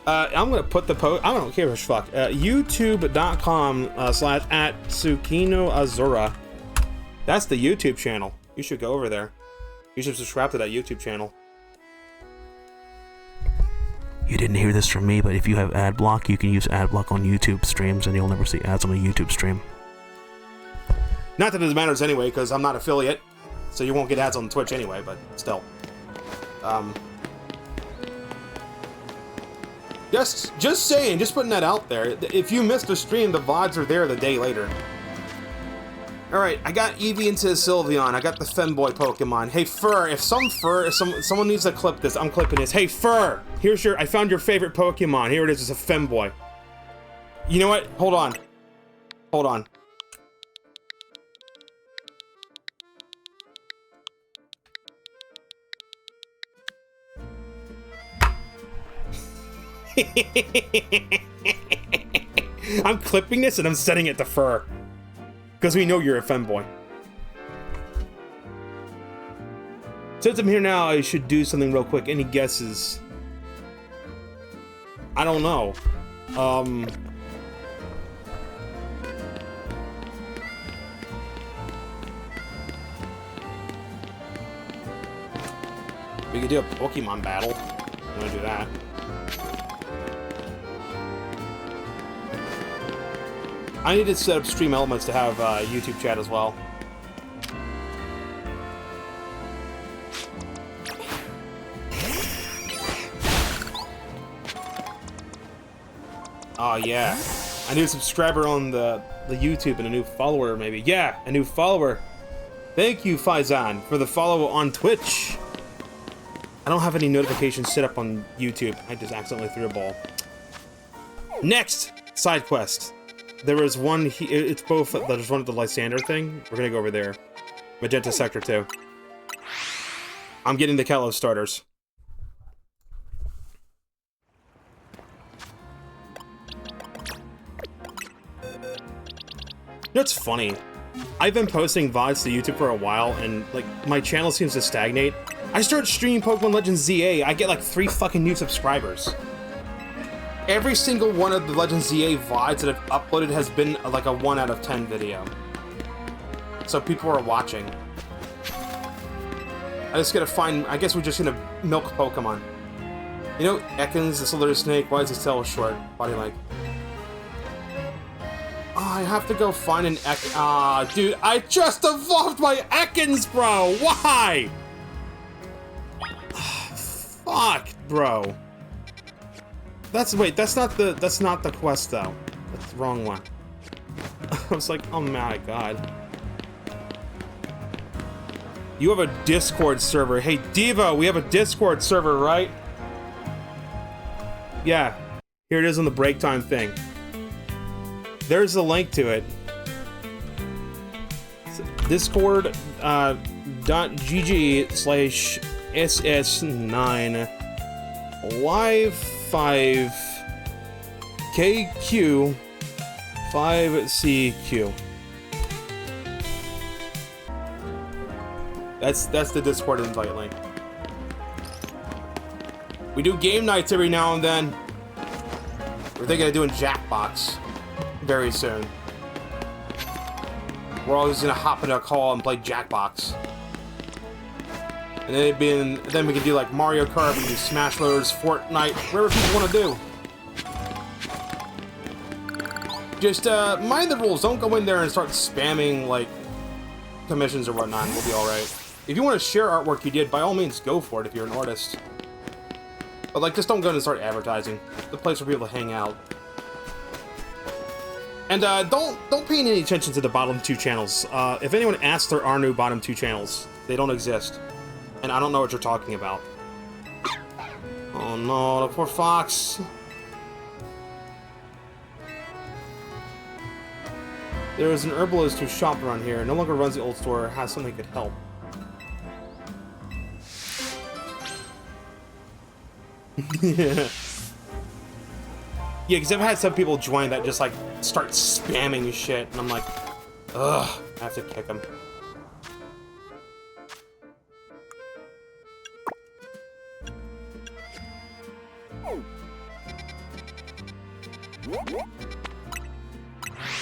I'm gonna put the post, I don't care which fuck, youtube.com/@Tsukino Azura. That's the YouTube channel. You should go over there. You should subscribe to that YouTube channel. You didn't hear this from me, but if you have ad block, you can use ad block on YouTube streams and you'll never see ads on a YouTube stream. Not that it matters anyway, because I'm not affiliate, so you won't get ads on Twitch anyway, but still. Just saying, just putting that out there. If you missed a stream, the VODs are there the day later. Alright, I got Eevee into Sylveon. I got the Femboy Pokemon. Hey, Fur, if someone needs to clip this, I'm clipping this. Hey, Fur, I found your favorite Pokemon. Here it is, it's a Femboy. You know what? Hold on. I'm clipping this and I'm setting it to Fur. Because we know you're a femboy. Since I'm here now, I should do something real quick. Any guesses? I don't know. We could do a Pokemon battle. I'm gonna do that. I need to set up stream elements to have YouTube chat as well. Oh yeah, A new subscriber on the YouTube and a new follower, maybe. Yeah, a new follower. Thank you, Faizan, for the follow on Twitch. I don't have any notifications set up on YouTube. I just accidentally threw a ball. Next side quest. There is one. It's both. There's one at the Lysander thing. We're gonna go over there. Magenta Sector 2. I'm getting the Kalos Starters. You know what's funny? I've been posting VODs to YouTube for a while, and like my channel seems to stagnate. I start streaming Pokemon Legends ZA, I get like 3 fucking new subscribers. Every single one of the Legends ZA VODs that I've uploaded has been like a 1 out of 10 video. So people are watching. I just gotta find, I guess we're just gonna milk Pokemon. You know, Ekans, the Slither Snake, why is his tail short? Body like. Oh, I have to go find an Ekans. Ah, dude, I just evolved my Ekans, bro! Why? Fuck, bro. That's not the quest though. That's the wrong one. I was like, oh my god. You have a Discord server. Hey Devo, we have a Discord server, right? Yeah. Here it is on the break time thing. There's a link to it. Discord .gg/ss9 live5 KQ 5CQ. That's the Discord invite link. We do game nights every now and then. We're thinking of doing Jackbox very soon. We're always gonna hop into a call and play Jackbox. And then we can do like Mario Kart, we can do Smash Bros, Fortnite, whatever people want to do. Just mind the rules. Don't go in there and start spamming like commissions or whatnot. We'll be all right. If you want to share artwork you did, by all means, go for it if you're an artist. But like, just don't go in and start advertising. The place for people to hang out. And don't pay any attention to the bottom 2 channels. If anyone asks, there are no bottom 2 channels. They don't exist. And I don't know what you're talking about. Oh no, the poor fox. There is an herbalist who shopped around here. No longer runs the old store. Has something that could help. Yeah. Yeah, because I've had some people join that just like start spamming shit, and I'm like, ugh, I have to kick them.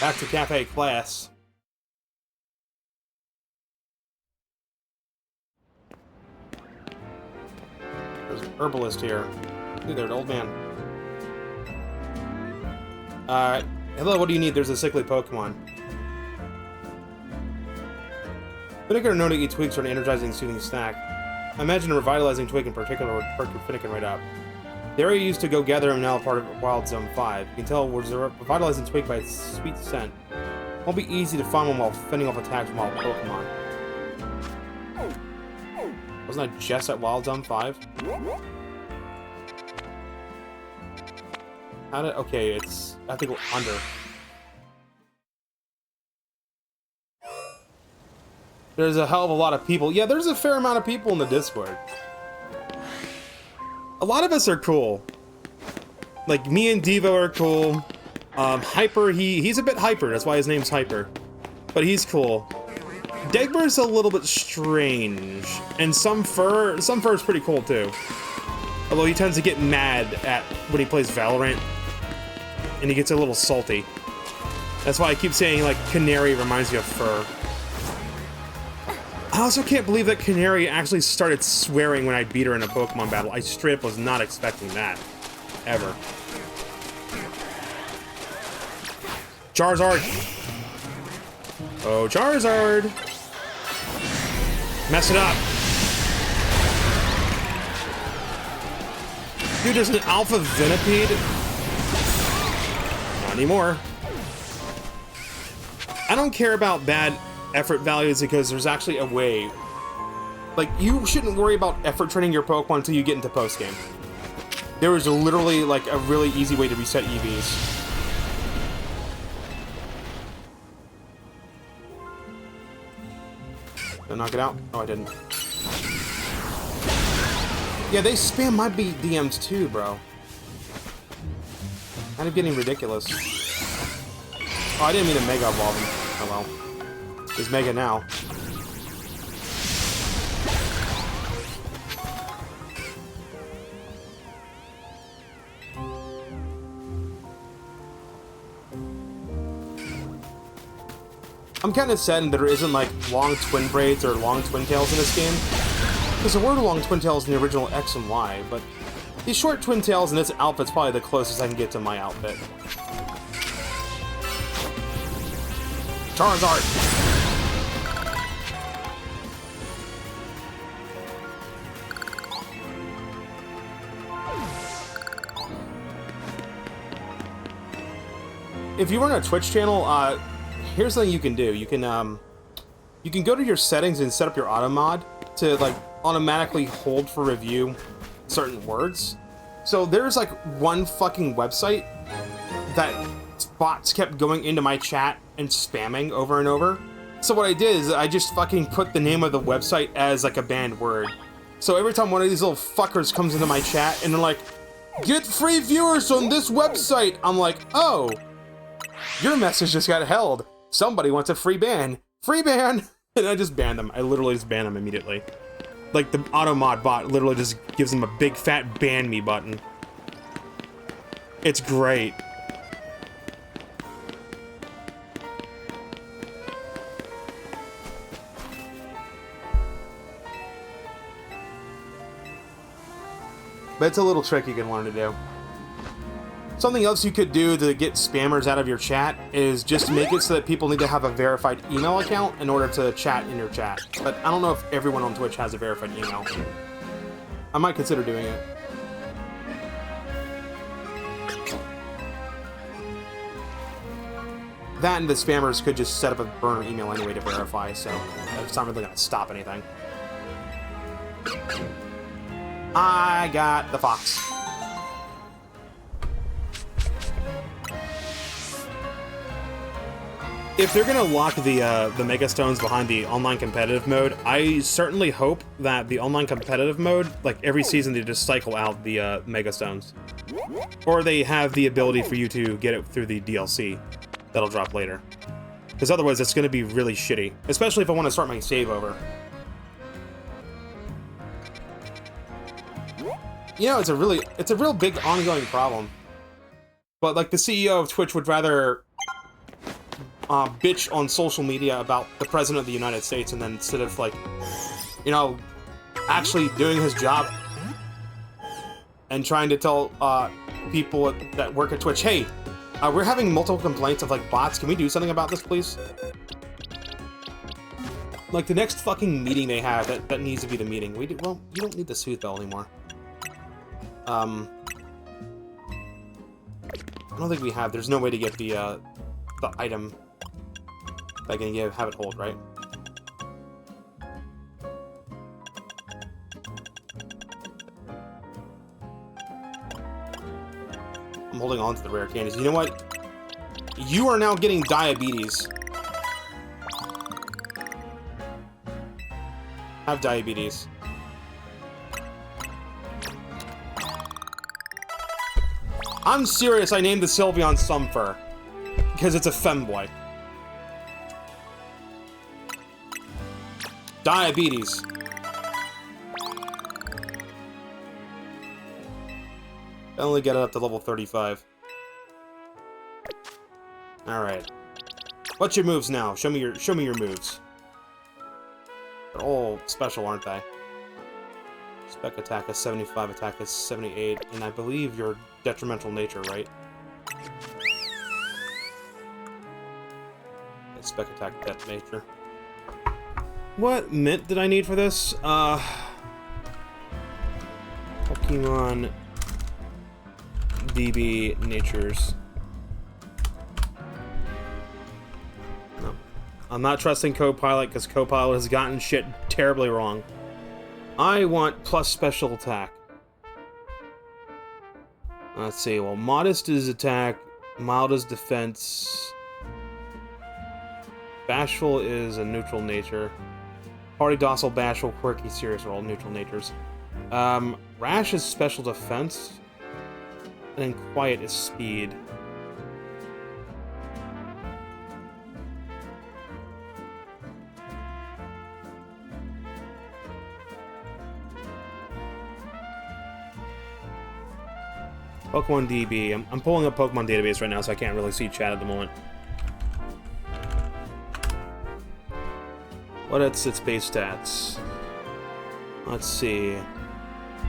Back to cafe class. There's an herbalist here. Hey there, old man. Hello, what do you need? There's a sickly Pokemon. Finnegan are known to eat twigs for an energizing, soothing snack. I imagine a revitalizing twig in particular would perk Finnegan right up. The area used to go gather him now part of Wild Zone 5. You can tell it was a revitalizing twig by its sweet scent. Won't be easy to find one while fending off attacks from wild Pokemon. Wasn't I just at Wild Zone 5? How did... Okay, it's... I have to go under. There's a hell of a lot of people. Yeah, there's a fair amount of people in the Discord. A lot of us are cool. Like, me and Devo are cool. Hyper, he's a bit hyper. That's why his name's Hyper. But he's cool. Degber's a little bit strange. And some fur is pretty cool, too. Although he tends to get mad at when he plays Valorant. And he gets a little salty. That's why I keep saying, like, Canary reminds me of fur. I also can't believe that Canary actually started swearing when I beat her in a Pokemon battle. I straight up was not expecting that. Ever. Charizard! Oh, Charizard! Mess it up! Dude, there's an Alpha Venipede? Not anymore. I don't care about bad effort values because there's actually a way. Like, you shouldn't worry about effort training your Pokemon until you get into post-game. There is literally, like, a really easy way to reset EVs. Did I knock it out? Oh, I didn't. Yeah, they spam my DMs too, bro. Kind of getting ridiculous. Oh, I didn't mean to Mega Evolve him. Oh well. He's Mega now. I'm kind of sad that there isn't like long twin braids or long twin tails in this game. Because there were long twin tails in the original X and Y, but these short twin tails in this outfit's probably the closest I can get to my outfit. Charizard! If you run a Twitch channel, here's something you can do. You can go to your settings and set up your auto mod to like automatically hold for review certain words. So there's like one fucking website that bots kept going into my chat and spamming over and over. So what I did is I just fucking put the name of the website as like a banned word. So every time one of these little fuckers comes into my chat and they're like, "Get free viewers on this website," I'm like, "Oh, your message just got held. Somebody wants a free ban. Free ban!" And I just banned them. I literally just banned them immediately. Like, the auto-mod bot literally just gives them a big fat ban me button. It's great. But it's a little trick you can learn to do. Something else you could do to get spammers out of your chat is just make it so that people need to have a verified email account in order to chat in your chat. But I don't know if everyone on Twitch has a verified email. I might consider doing it. That and the spammers could just set up a burner email anyway to verify, so it's not really going to stop anything. I got the fox. If they're gonna lock the Mega Stones behind the online competitive mode, I certainly hope that the online competitive mode, like every season, they just cycle out the Mega Stones, or they have the ability for you to get it through the DLC that'll drop later. Because otherwise, it's gonna be really shitty, especially if I want to start my save over. You know, it's a real big ongoing problem. But like the CEO of Twitch would rather bitch on social media about the President of the United States, and then instead of, like, you know, actually doing his job and trying to tell people that work at Twitch, "Hey, we're having multiple complaints of, like, bots. Can we do something about this, please?" Like, the next fucking meeting they have, that needs to be the meeting. Well, you don't need the Sooth Bell anymore. I don't think we have. There's no way to get the item that I can have it hold, right? I'm holding on to the rare candies. You know what? You are now getting diabetes. Have diabetes. I'm serious, I named the Sylveon Sumfur. Because it's a femboy. Diabetes. I only get it up to level 35. Alright. What's your moves now? Show me your moves. They're all special, aren't they? Spec attack is 75, attack is 78, and I believe your detrimental nature, right? Yeah, spec attack, det nature. What mint did I need for this? Pokemon DB Natures. No, I'm not trusting Copilot because Copilot has gotten shit terribly wrong. I want plus special attack. Let's see. Well, modest is attack, mild is defense. Bashful is a neutral nature. Hardy, docile, bashful, quirky, serious are all neutral natures. Rash is special defense. And then quiet is speed. Pokemon DB. I'm pulling up Pokemon database right now, so I can't really see chat at the moment. What's its base stats? Let's see.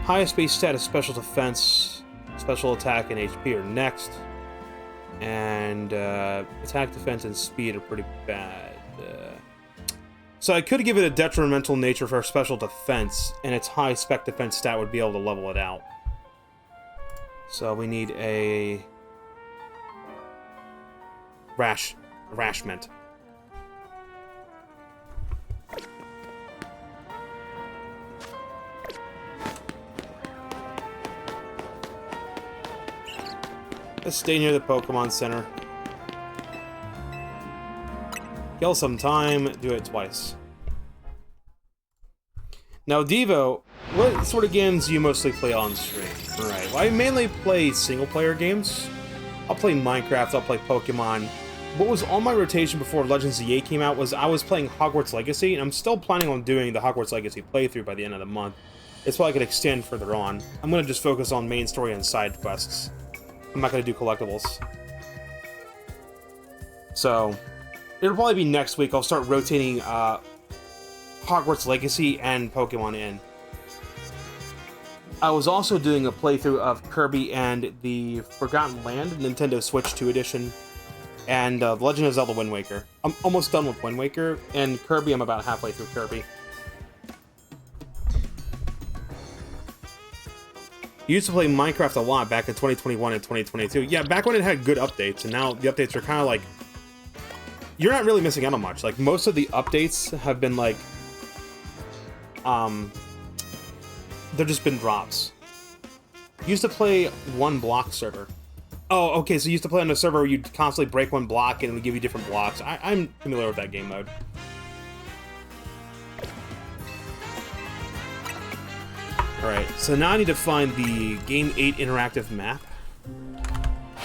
Highest base stat is special defense, special attack, and HP are next. And attack, defense, and speed are pretty bad. So I could give it a detrimental nature for special defense, and its high spec defense stat would be able to level it out. So we need a Rashment. Let's stay near the Pokemon Center. Kill some time, do it twice. Now, Devo, what sort of games do you mostly play on stream? Alright, well, I mainly play single-player games. I'll play Minecraft, I'll play Pokemon. What was on my rotation before Legends of the 8 came out was I was playing Hogwarts Legacy, and I'm still planning on doing the Hogwarts Legacy playthrough by the end of the month. It's why I could extend further on. I'm going to just focus on main story and side quests. I'm not going to do collectibles. So, it'll probably be next week. I'll start rotating Hogwarts Legacy and Pokemon in. I was also doing a playthrough of Kirby and the Forgotten Land, Nintendo Switch 2 edition, and The Legend of Zelda Wind Waker. I'm almost done with Wind Waker, and Kirby, I'm about halfway through Kirby. I used to play Minecraft a lot back in 2021 and 2022. Yeah, back when it had good updates, and now the updates are kind of like... You're not really missing out on much. Like, most of the updates have been like... They've just been drops. Used to play one block server. Oh, okay, so you used to play on a server where you'd constantly break one block and it would give you different blocks. I'm familiar with that game mode. Alright, so now I need to find the Game 8 interactive map.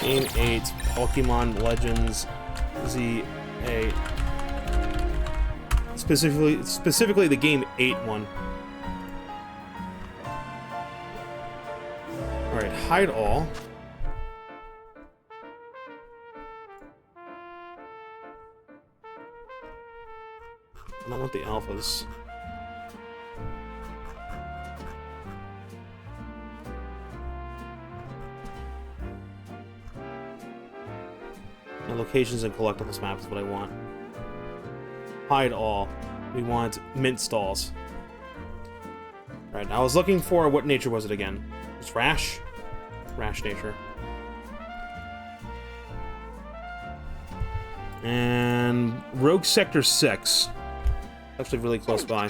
Game 8, Pokemon Legends Z8. Specifically the Game 8 one. Alright, hide all. I don't want the alphas. And locations and collectibles map is what I want. Hide all. We want mint stalls. Right, I was looking for, what nature was it again? It's Rash? Rash nature. And Rogue Sector 6. Actually really close by.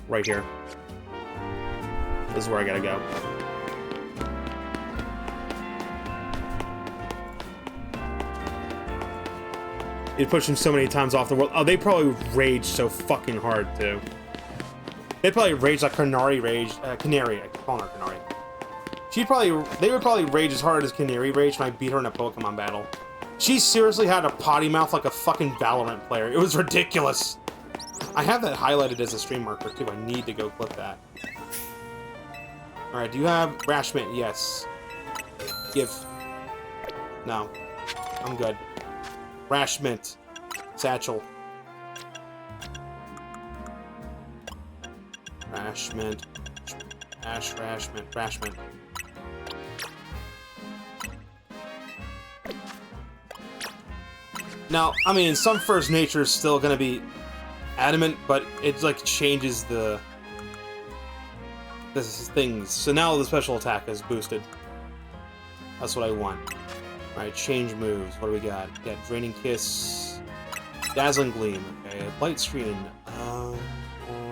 Right here. This is where I gotta go. It pushed him so many times off the world. Oh, they probably raged so fucking hard, too. They probably raged like Canary raged. Canary. I call her Canary. They would probably rage as hard as Canary raged when I beat her in a Pokemon battle. She seriously had a potty mouth like a fucking Valorant player. It was ridiculous. I have that highlighted as a stream marker, too. I need to go clip that. Alright, do you have Rashmint? Yes. Give. No. I'm good. Rashmint. Satchel. Rashmint. Rashmint. Rashmint. Now, I mean, some First Nature is still gonna be adamant, but it, like, changes the things. So now the special attack is boosted. That's what I want. Alright, change moves. What do we got? We got Draining Kiss. Dazzling Gleam. Okay. Light Screen.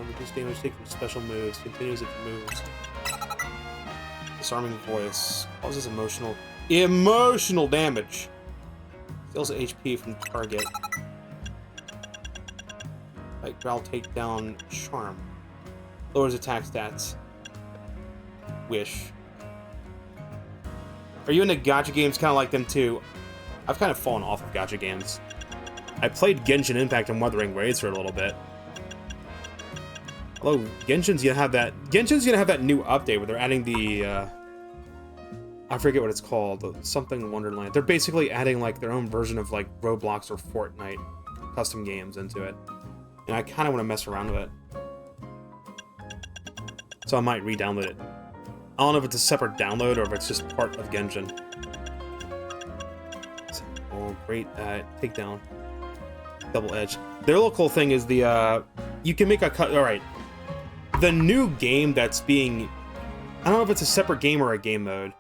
Reduce damage taken from special moves. Continues if it moves. Disarming Voice. Causes emotional damage. Steals HP from target. Like Growl Takedown Charm. Lowers attack stats. Wish. Are you into gacha games? Kind of like them too. I've kind of fallen off of gacha games. I played Genshin Impact and Wuthering Waves for a little bit. Although Genshin's gonna have that new update where they're adding the I forget what it's called, something Wonderland. They're basically adding like their own version of like Roblox or Fortnite custom games into it. And I kind of want to mess around with it. So I might re-download it. I don't know if it's a separate download or if it's just part of Genshin. Oh, great takedown. Double edge. Their little cool thing is the, you can make a cut. Alright. The new game that's being, I don't know if it's a separate game or a game mode,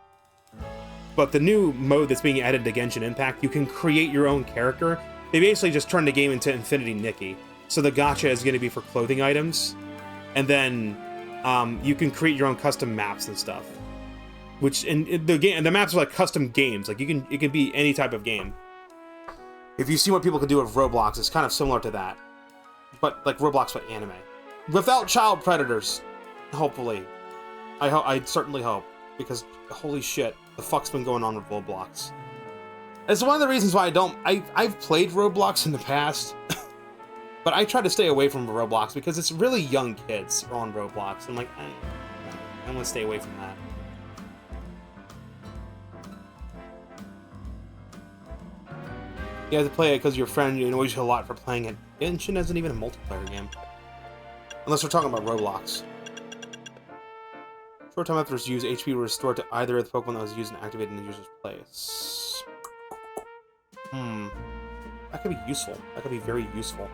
but the new mode that's being added to Genshin Impact, you can create your own character. They basically just turned the game into Infinity Nikki. So the gacha is going to be for clothing items, and then you can create your own custom maps and stuff. Which in the game, the maps are like custom games. Like it can be any type of game. If you see what people can do with Roblox, it's kind of similar to that, but like Roblox but anime, without child predators. Hopefully, I certainly hope, because holy shit, the fuck's been going on with Roblox. It's one of the reasons why I've played Roblox in the past. But I try to stay away from Roblox because it's really young kids on Roblox. I'm like, I want to stay away from that. You have to play it because your friend annoys you a lot for playing it. Genshin isn't even a multiplayer game. Unless we're talking about Roblox. Short time after its use, HP will restore to either of the Pokemon that was used and activated in the user's place. That could be useful. That could be very useful.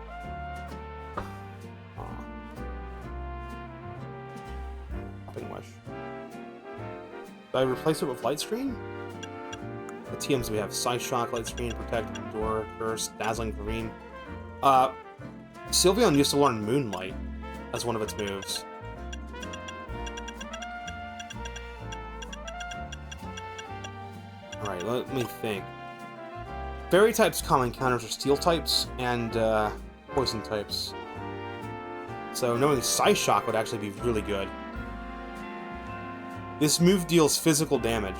Wish. Do I replace it with Light Screen? The TMs we have: Psyshock, Light Screen, Protect, Endure, Curse, Dazzling Gleam. Sylveon used to learn Moonlight as one of its moves. Alright, let me think. Fairy types common counters are Steel types and Poison types. So knowing Psyshock would actually be really good. This move deals physical damage.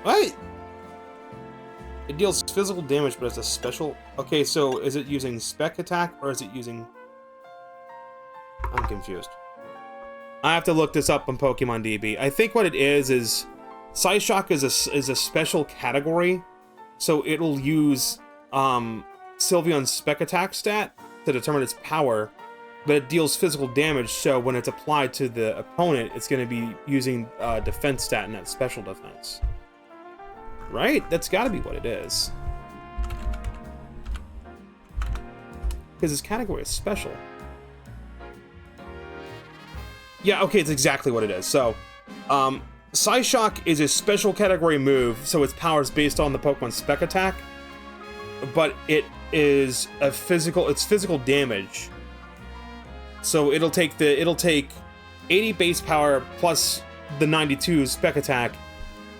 What? It deals physical damage, but it's a special... Okay, so is it using Spec Attack, or is it using... I'm confused. I have to look this up on Pokemon DB. I think what it is Psyshock is a special category, so it'll use Sylveon's Spec Attack stat to determine its power, but it deals physical damage, so when it's applied to the opponent, it's going to be using defense stat and that special defense. Right? That's got to be what it is. Because this category is special. Yeah, okay, it's exactly what it is. So, Psyshock is a special category move, so its power is based on the Pokemon's Spec Attack, but it is it's physical damage. So it'll take 80 base power plus the 92 Spec Attack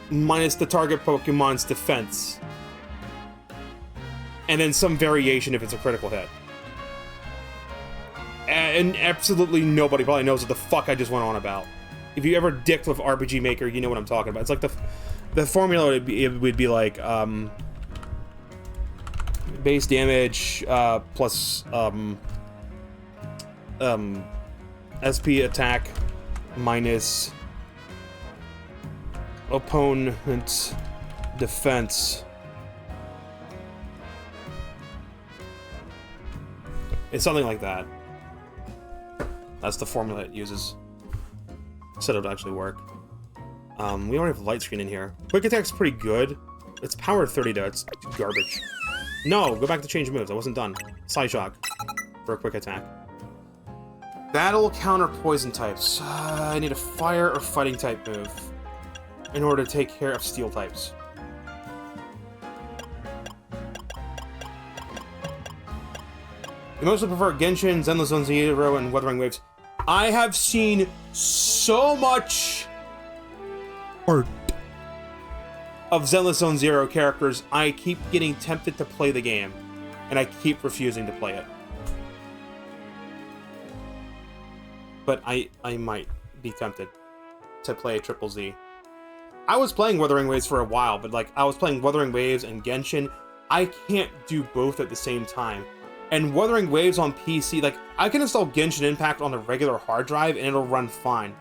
minus the target Pokemon's defense. And then some variation if it's a critical hit. And absolutely nobody probably knows what the fuck I just went on about. If you ever dicked with RPG Maker, you know what I'm talking about. It's like the formula would be like base damage plus SP attack minus opponent defense. It's something like that. That's the formula it uses. Said it would actually work. We already have Light Screen in here. Quick Attack's pretty good. It's power 30 though. It's garbage. No, go back to change moves. I wasn't done. Psyshock for a Quick Attack. Battle counter poison types. I need a fire or fighting type move in order to take care of steel types. You mostly prefer Genshin, Zenless Zone Zero, and Wuthering Waves. I have seen so much art of Zenless Zone Zero characters, I keep getting tempted to play the game, and I keep refusing to play it. But I might be tempted to play Triple Z. I was playing Wuthering Waves for a while, but like I was playing Wuthering Waves and Genshin. I can't do both at the same time. And Wuthering Waves on PC, like I can install Genshin Impact on a regular hard drive and it'll run fine.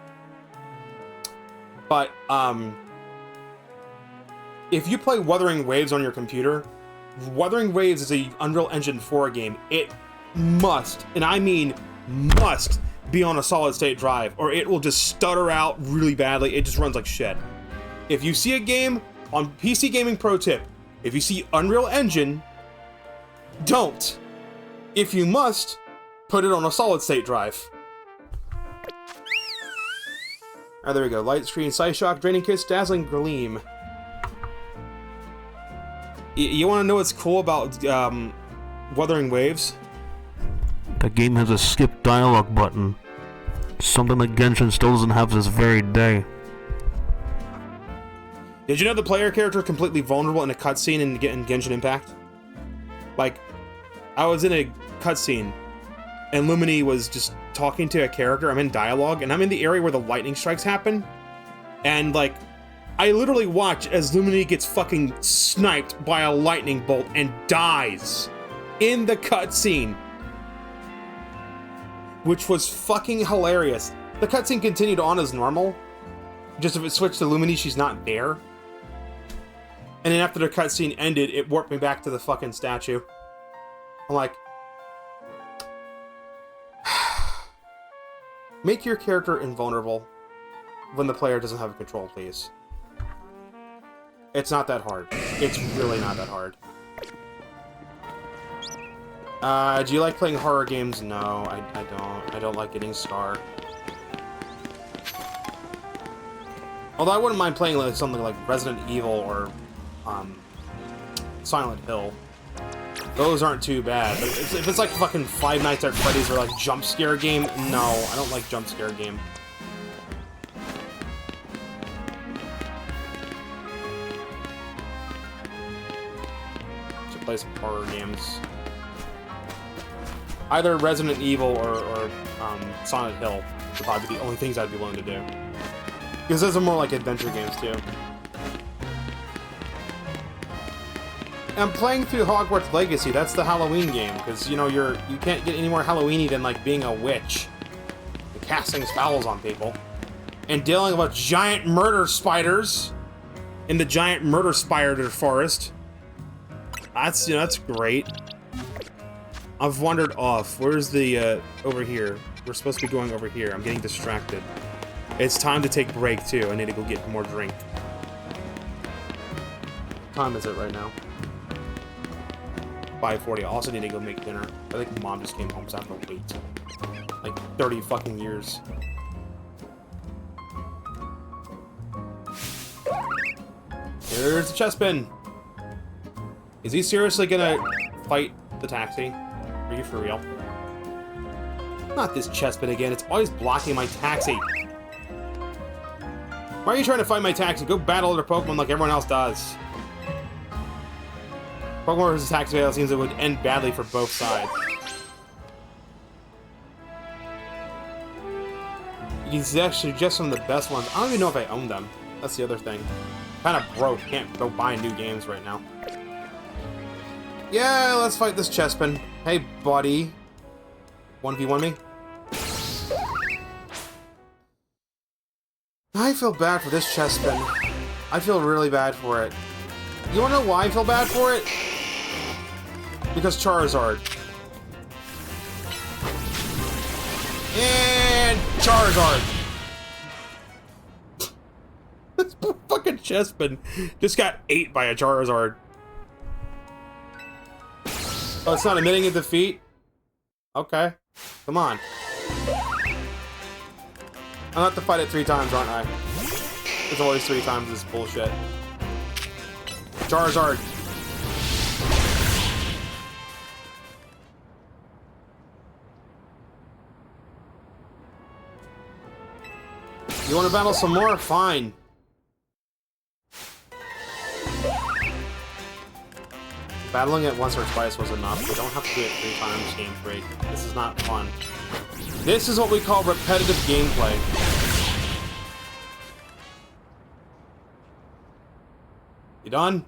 But if you play Wuthering Waves on your computer, Wuthering Waves is a Unreal Engine 4 game. It must, and I mean must, be on a solid state drive, or it will just stutter out really badly. It just runs like shit. If you see a game on PC Gaming Pro Tip, if you see Unreal Engine, don't. If you must, put it on a solid state drive. Alright, there we go. Light screen, Sight Shock, Draining Kiss, Dazzling Gleam. You want to know what's cool about Wuthering Waves? That game has a skip dialogue button. Something that Genshin still doesn't have this very day. Did you know the player character is completely vulnerable in a cutscene in Genshin Impact? Like, I was in a cutscene, and Lumini was just talking to a character. I'm in dialogue, and I'm in the area where the lightning strikes happen. And, like, I literally watch as Lumini gets fucking sniped by a lightning bolt and dies in the cutscene. Which was fucking hilarious. The cutscene continued on as normal. Just if it switched to Lumini, she's not there. And then after the cutscene ended, it warped me back to the fucking statue. I'm like... Make your character invulnerable when the player doesn't have control, please. It's not that hard. It's really not that hard. Do you like playing horror games? No, I don't. I don't like getting scarred. Although I wouldn't mind playing like something like Resident Evil or Silent Hill. Those aren't too bad. But if it's like fucking Five Nights at Freddy's or like jump scare game, no, I don't like jump scare game. Should play some horror games. Either Resident Evil or Silent Hill would probably be the only things I'd be willing to do. Because those are more like adventure games too. I'm playing through Hogwarts Legacy. That's the Halloween game, because you know you can't get any more Halloweeny than like being a witch, and casting spells on people, and dealing with giant murder spiders in the giant murder spider forest. That's great. I've wandered off. Where's the over here? We're supposed to be going over here. I'm getting distracted. It's time to take a break too. I need to go get more drink. What time is it right now? 5:40. I also need to go make dinner. I think Mom just came home, so I have to wait. Like 30 fucking years. Here's the chestpin. Is he seriously gonna fight the taxi? Are you for real? Not this chestpin again. It's always blocking my taxi. Why are you trying to fight my taxi? Go battle other Pokemon like everyone else does. Pokemon vs. Taxi battle seems it would end badly for both sides. He's actually just some of the best ones. I don't even know if I own them. That's the other thing. Kind of broke. Can't go buy new games right now. Yeah, let's fight this chestpin. Hey, buddy. 1v1 me? I feel bad for this chestpin. I feel really bad for it. You wanna know why I feel bad for it? Because Charizard. And Charizard! This fucking chestpin just got ate by a Charizard. Oh, it's not admitting a defeat? Okay. Come on. I'll have to fight it 3 times, aren't I? It's always 3 times this bullshit. Charizard. You want to battle some more? Fine. Battling it once or twice was enough. We don't have to do it 3 times game 3. This is not fun. This is what we call repetitive gameplay. You done?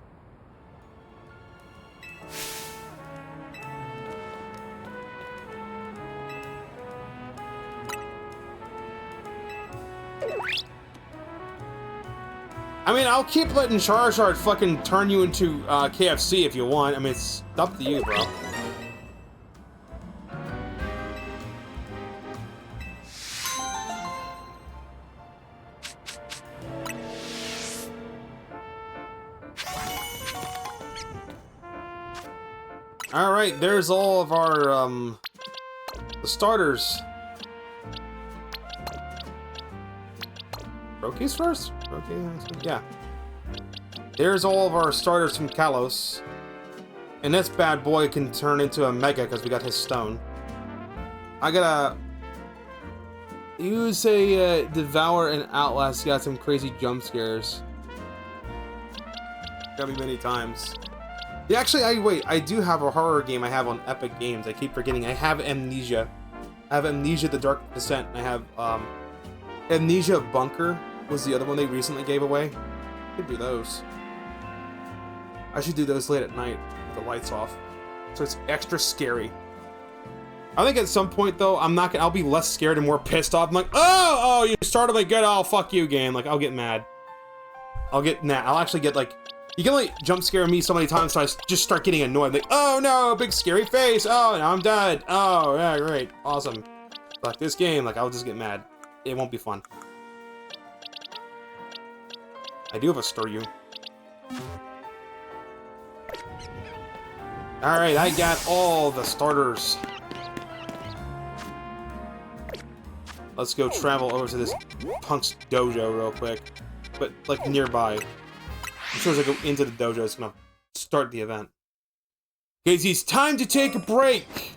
I mean, I'll keep letting Charizard fucking turn you into KFC if you want. I mean, it's up to you, bro. Alright, there's all of our, the starters. Rokies first? Roki, yeah. There's all of our starters from Kalos. And this bad boy can turn into a Mega because we got his stone. I gotta use a Devour and Outlast. Got some crazy jump scares. Got me many times. Yeah, actually, I do have a horror game I have on Epic Games. I keep forgetting. I have Amnesia. I have Amnesia: The Dark Descent. And I have Amnesia Bunker was the other one they recently gave away. I could do those. I should do those late at night with the lights off, so it's extra scary. I think at some point though, I'll be less scared and more pissed off. I'm like, oh, you started like good. Oh, fuck you, game. Like, I'll get mad. I'll actually get like. You can only jump scare me so many times, so I just start getting annoyed. Like, oh no, big scary face. Oh, now I'm dead. Oh, yeah, great. Awesome. Like, this game, like, I'll just get mad. It won't be fun. I do have a Staryu. Alright, I got all the starters. Let's go travel over to this punk's dojo real quick. But, like, nearby. I'm sure as I go into the dojo, it's gonna start the event. Guys, it's time to take a break!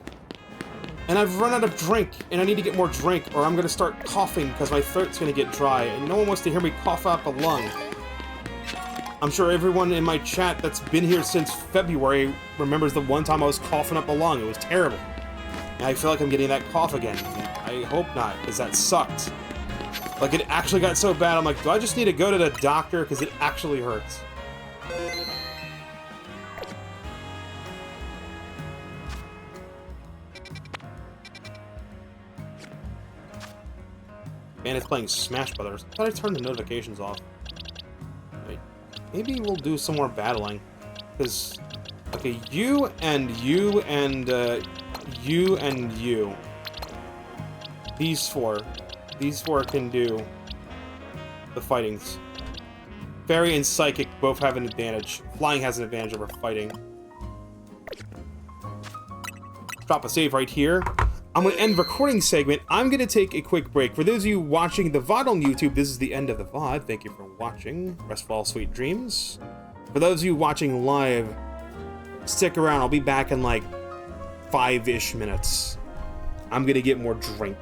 And I've run out of drink, and I need to get more drink, or I'm gonna start coughing because my throat's gonna get dry, and no one wants to hear me cough out a lung. I'm sure everyone in my chat that's been here since February remembers the one time I was coughing up a lung. It was terrible. And I feel like I'm getting that cough again. I hope not, because that sucked. Like, it actually got so bad, I'm like, do I just need to go to the doctor? Because it actually hurts. Man, it's playing Smash Brothers. I thought I turned the notifications off. Wait, maybe we'll do some more battling. Because, okay, you and you and you and you. These four can do the fightings. Fairy and Psychic both have an advantage. Flying has an advantage over fighting. Drop a save right here. I'm going to end the recording segment. I'm going to take a quick break. For those of you watching the VOD on YouTube, this is the end of the VOD. Thank you for watching. Restful sweet dreams. For those of you watching live, stick around. I'll be back in like 5-ish minutes. I'm going to get more drink.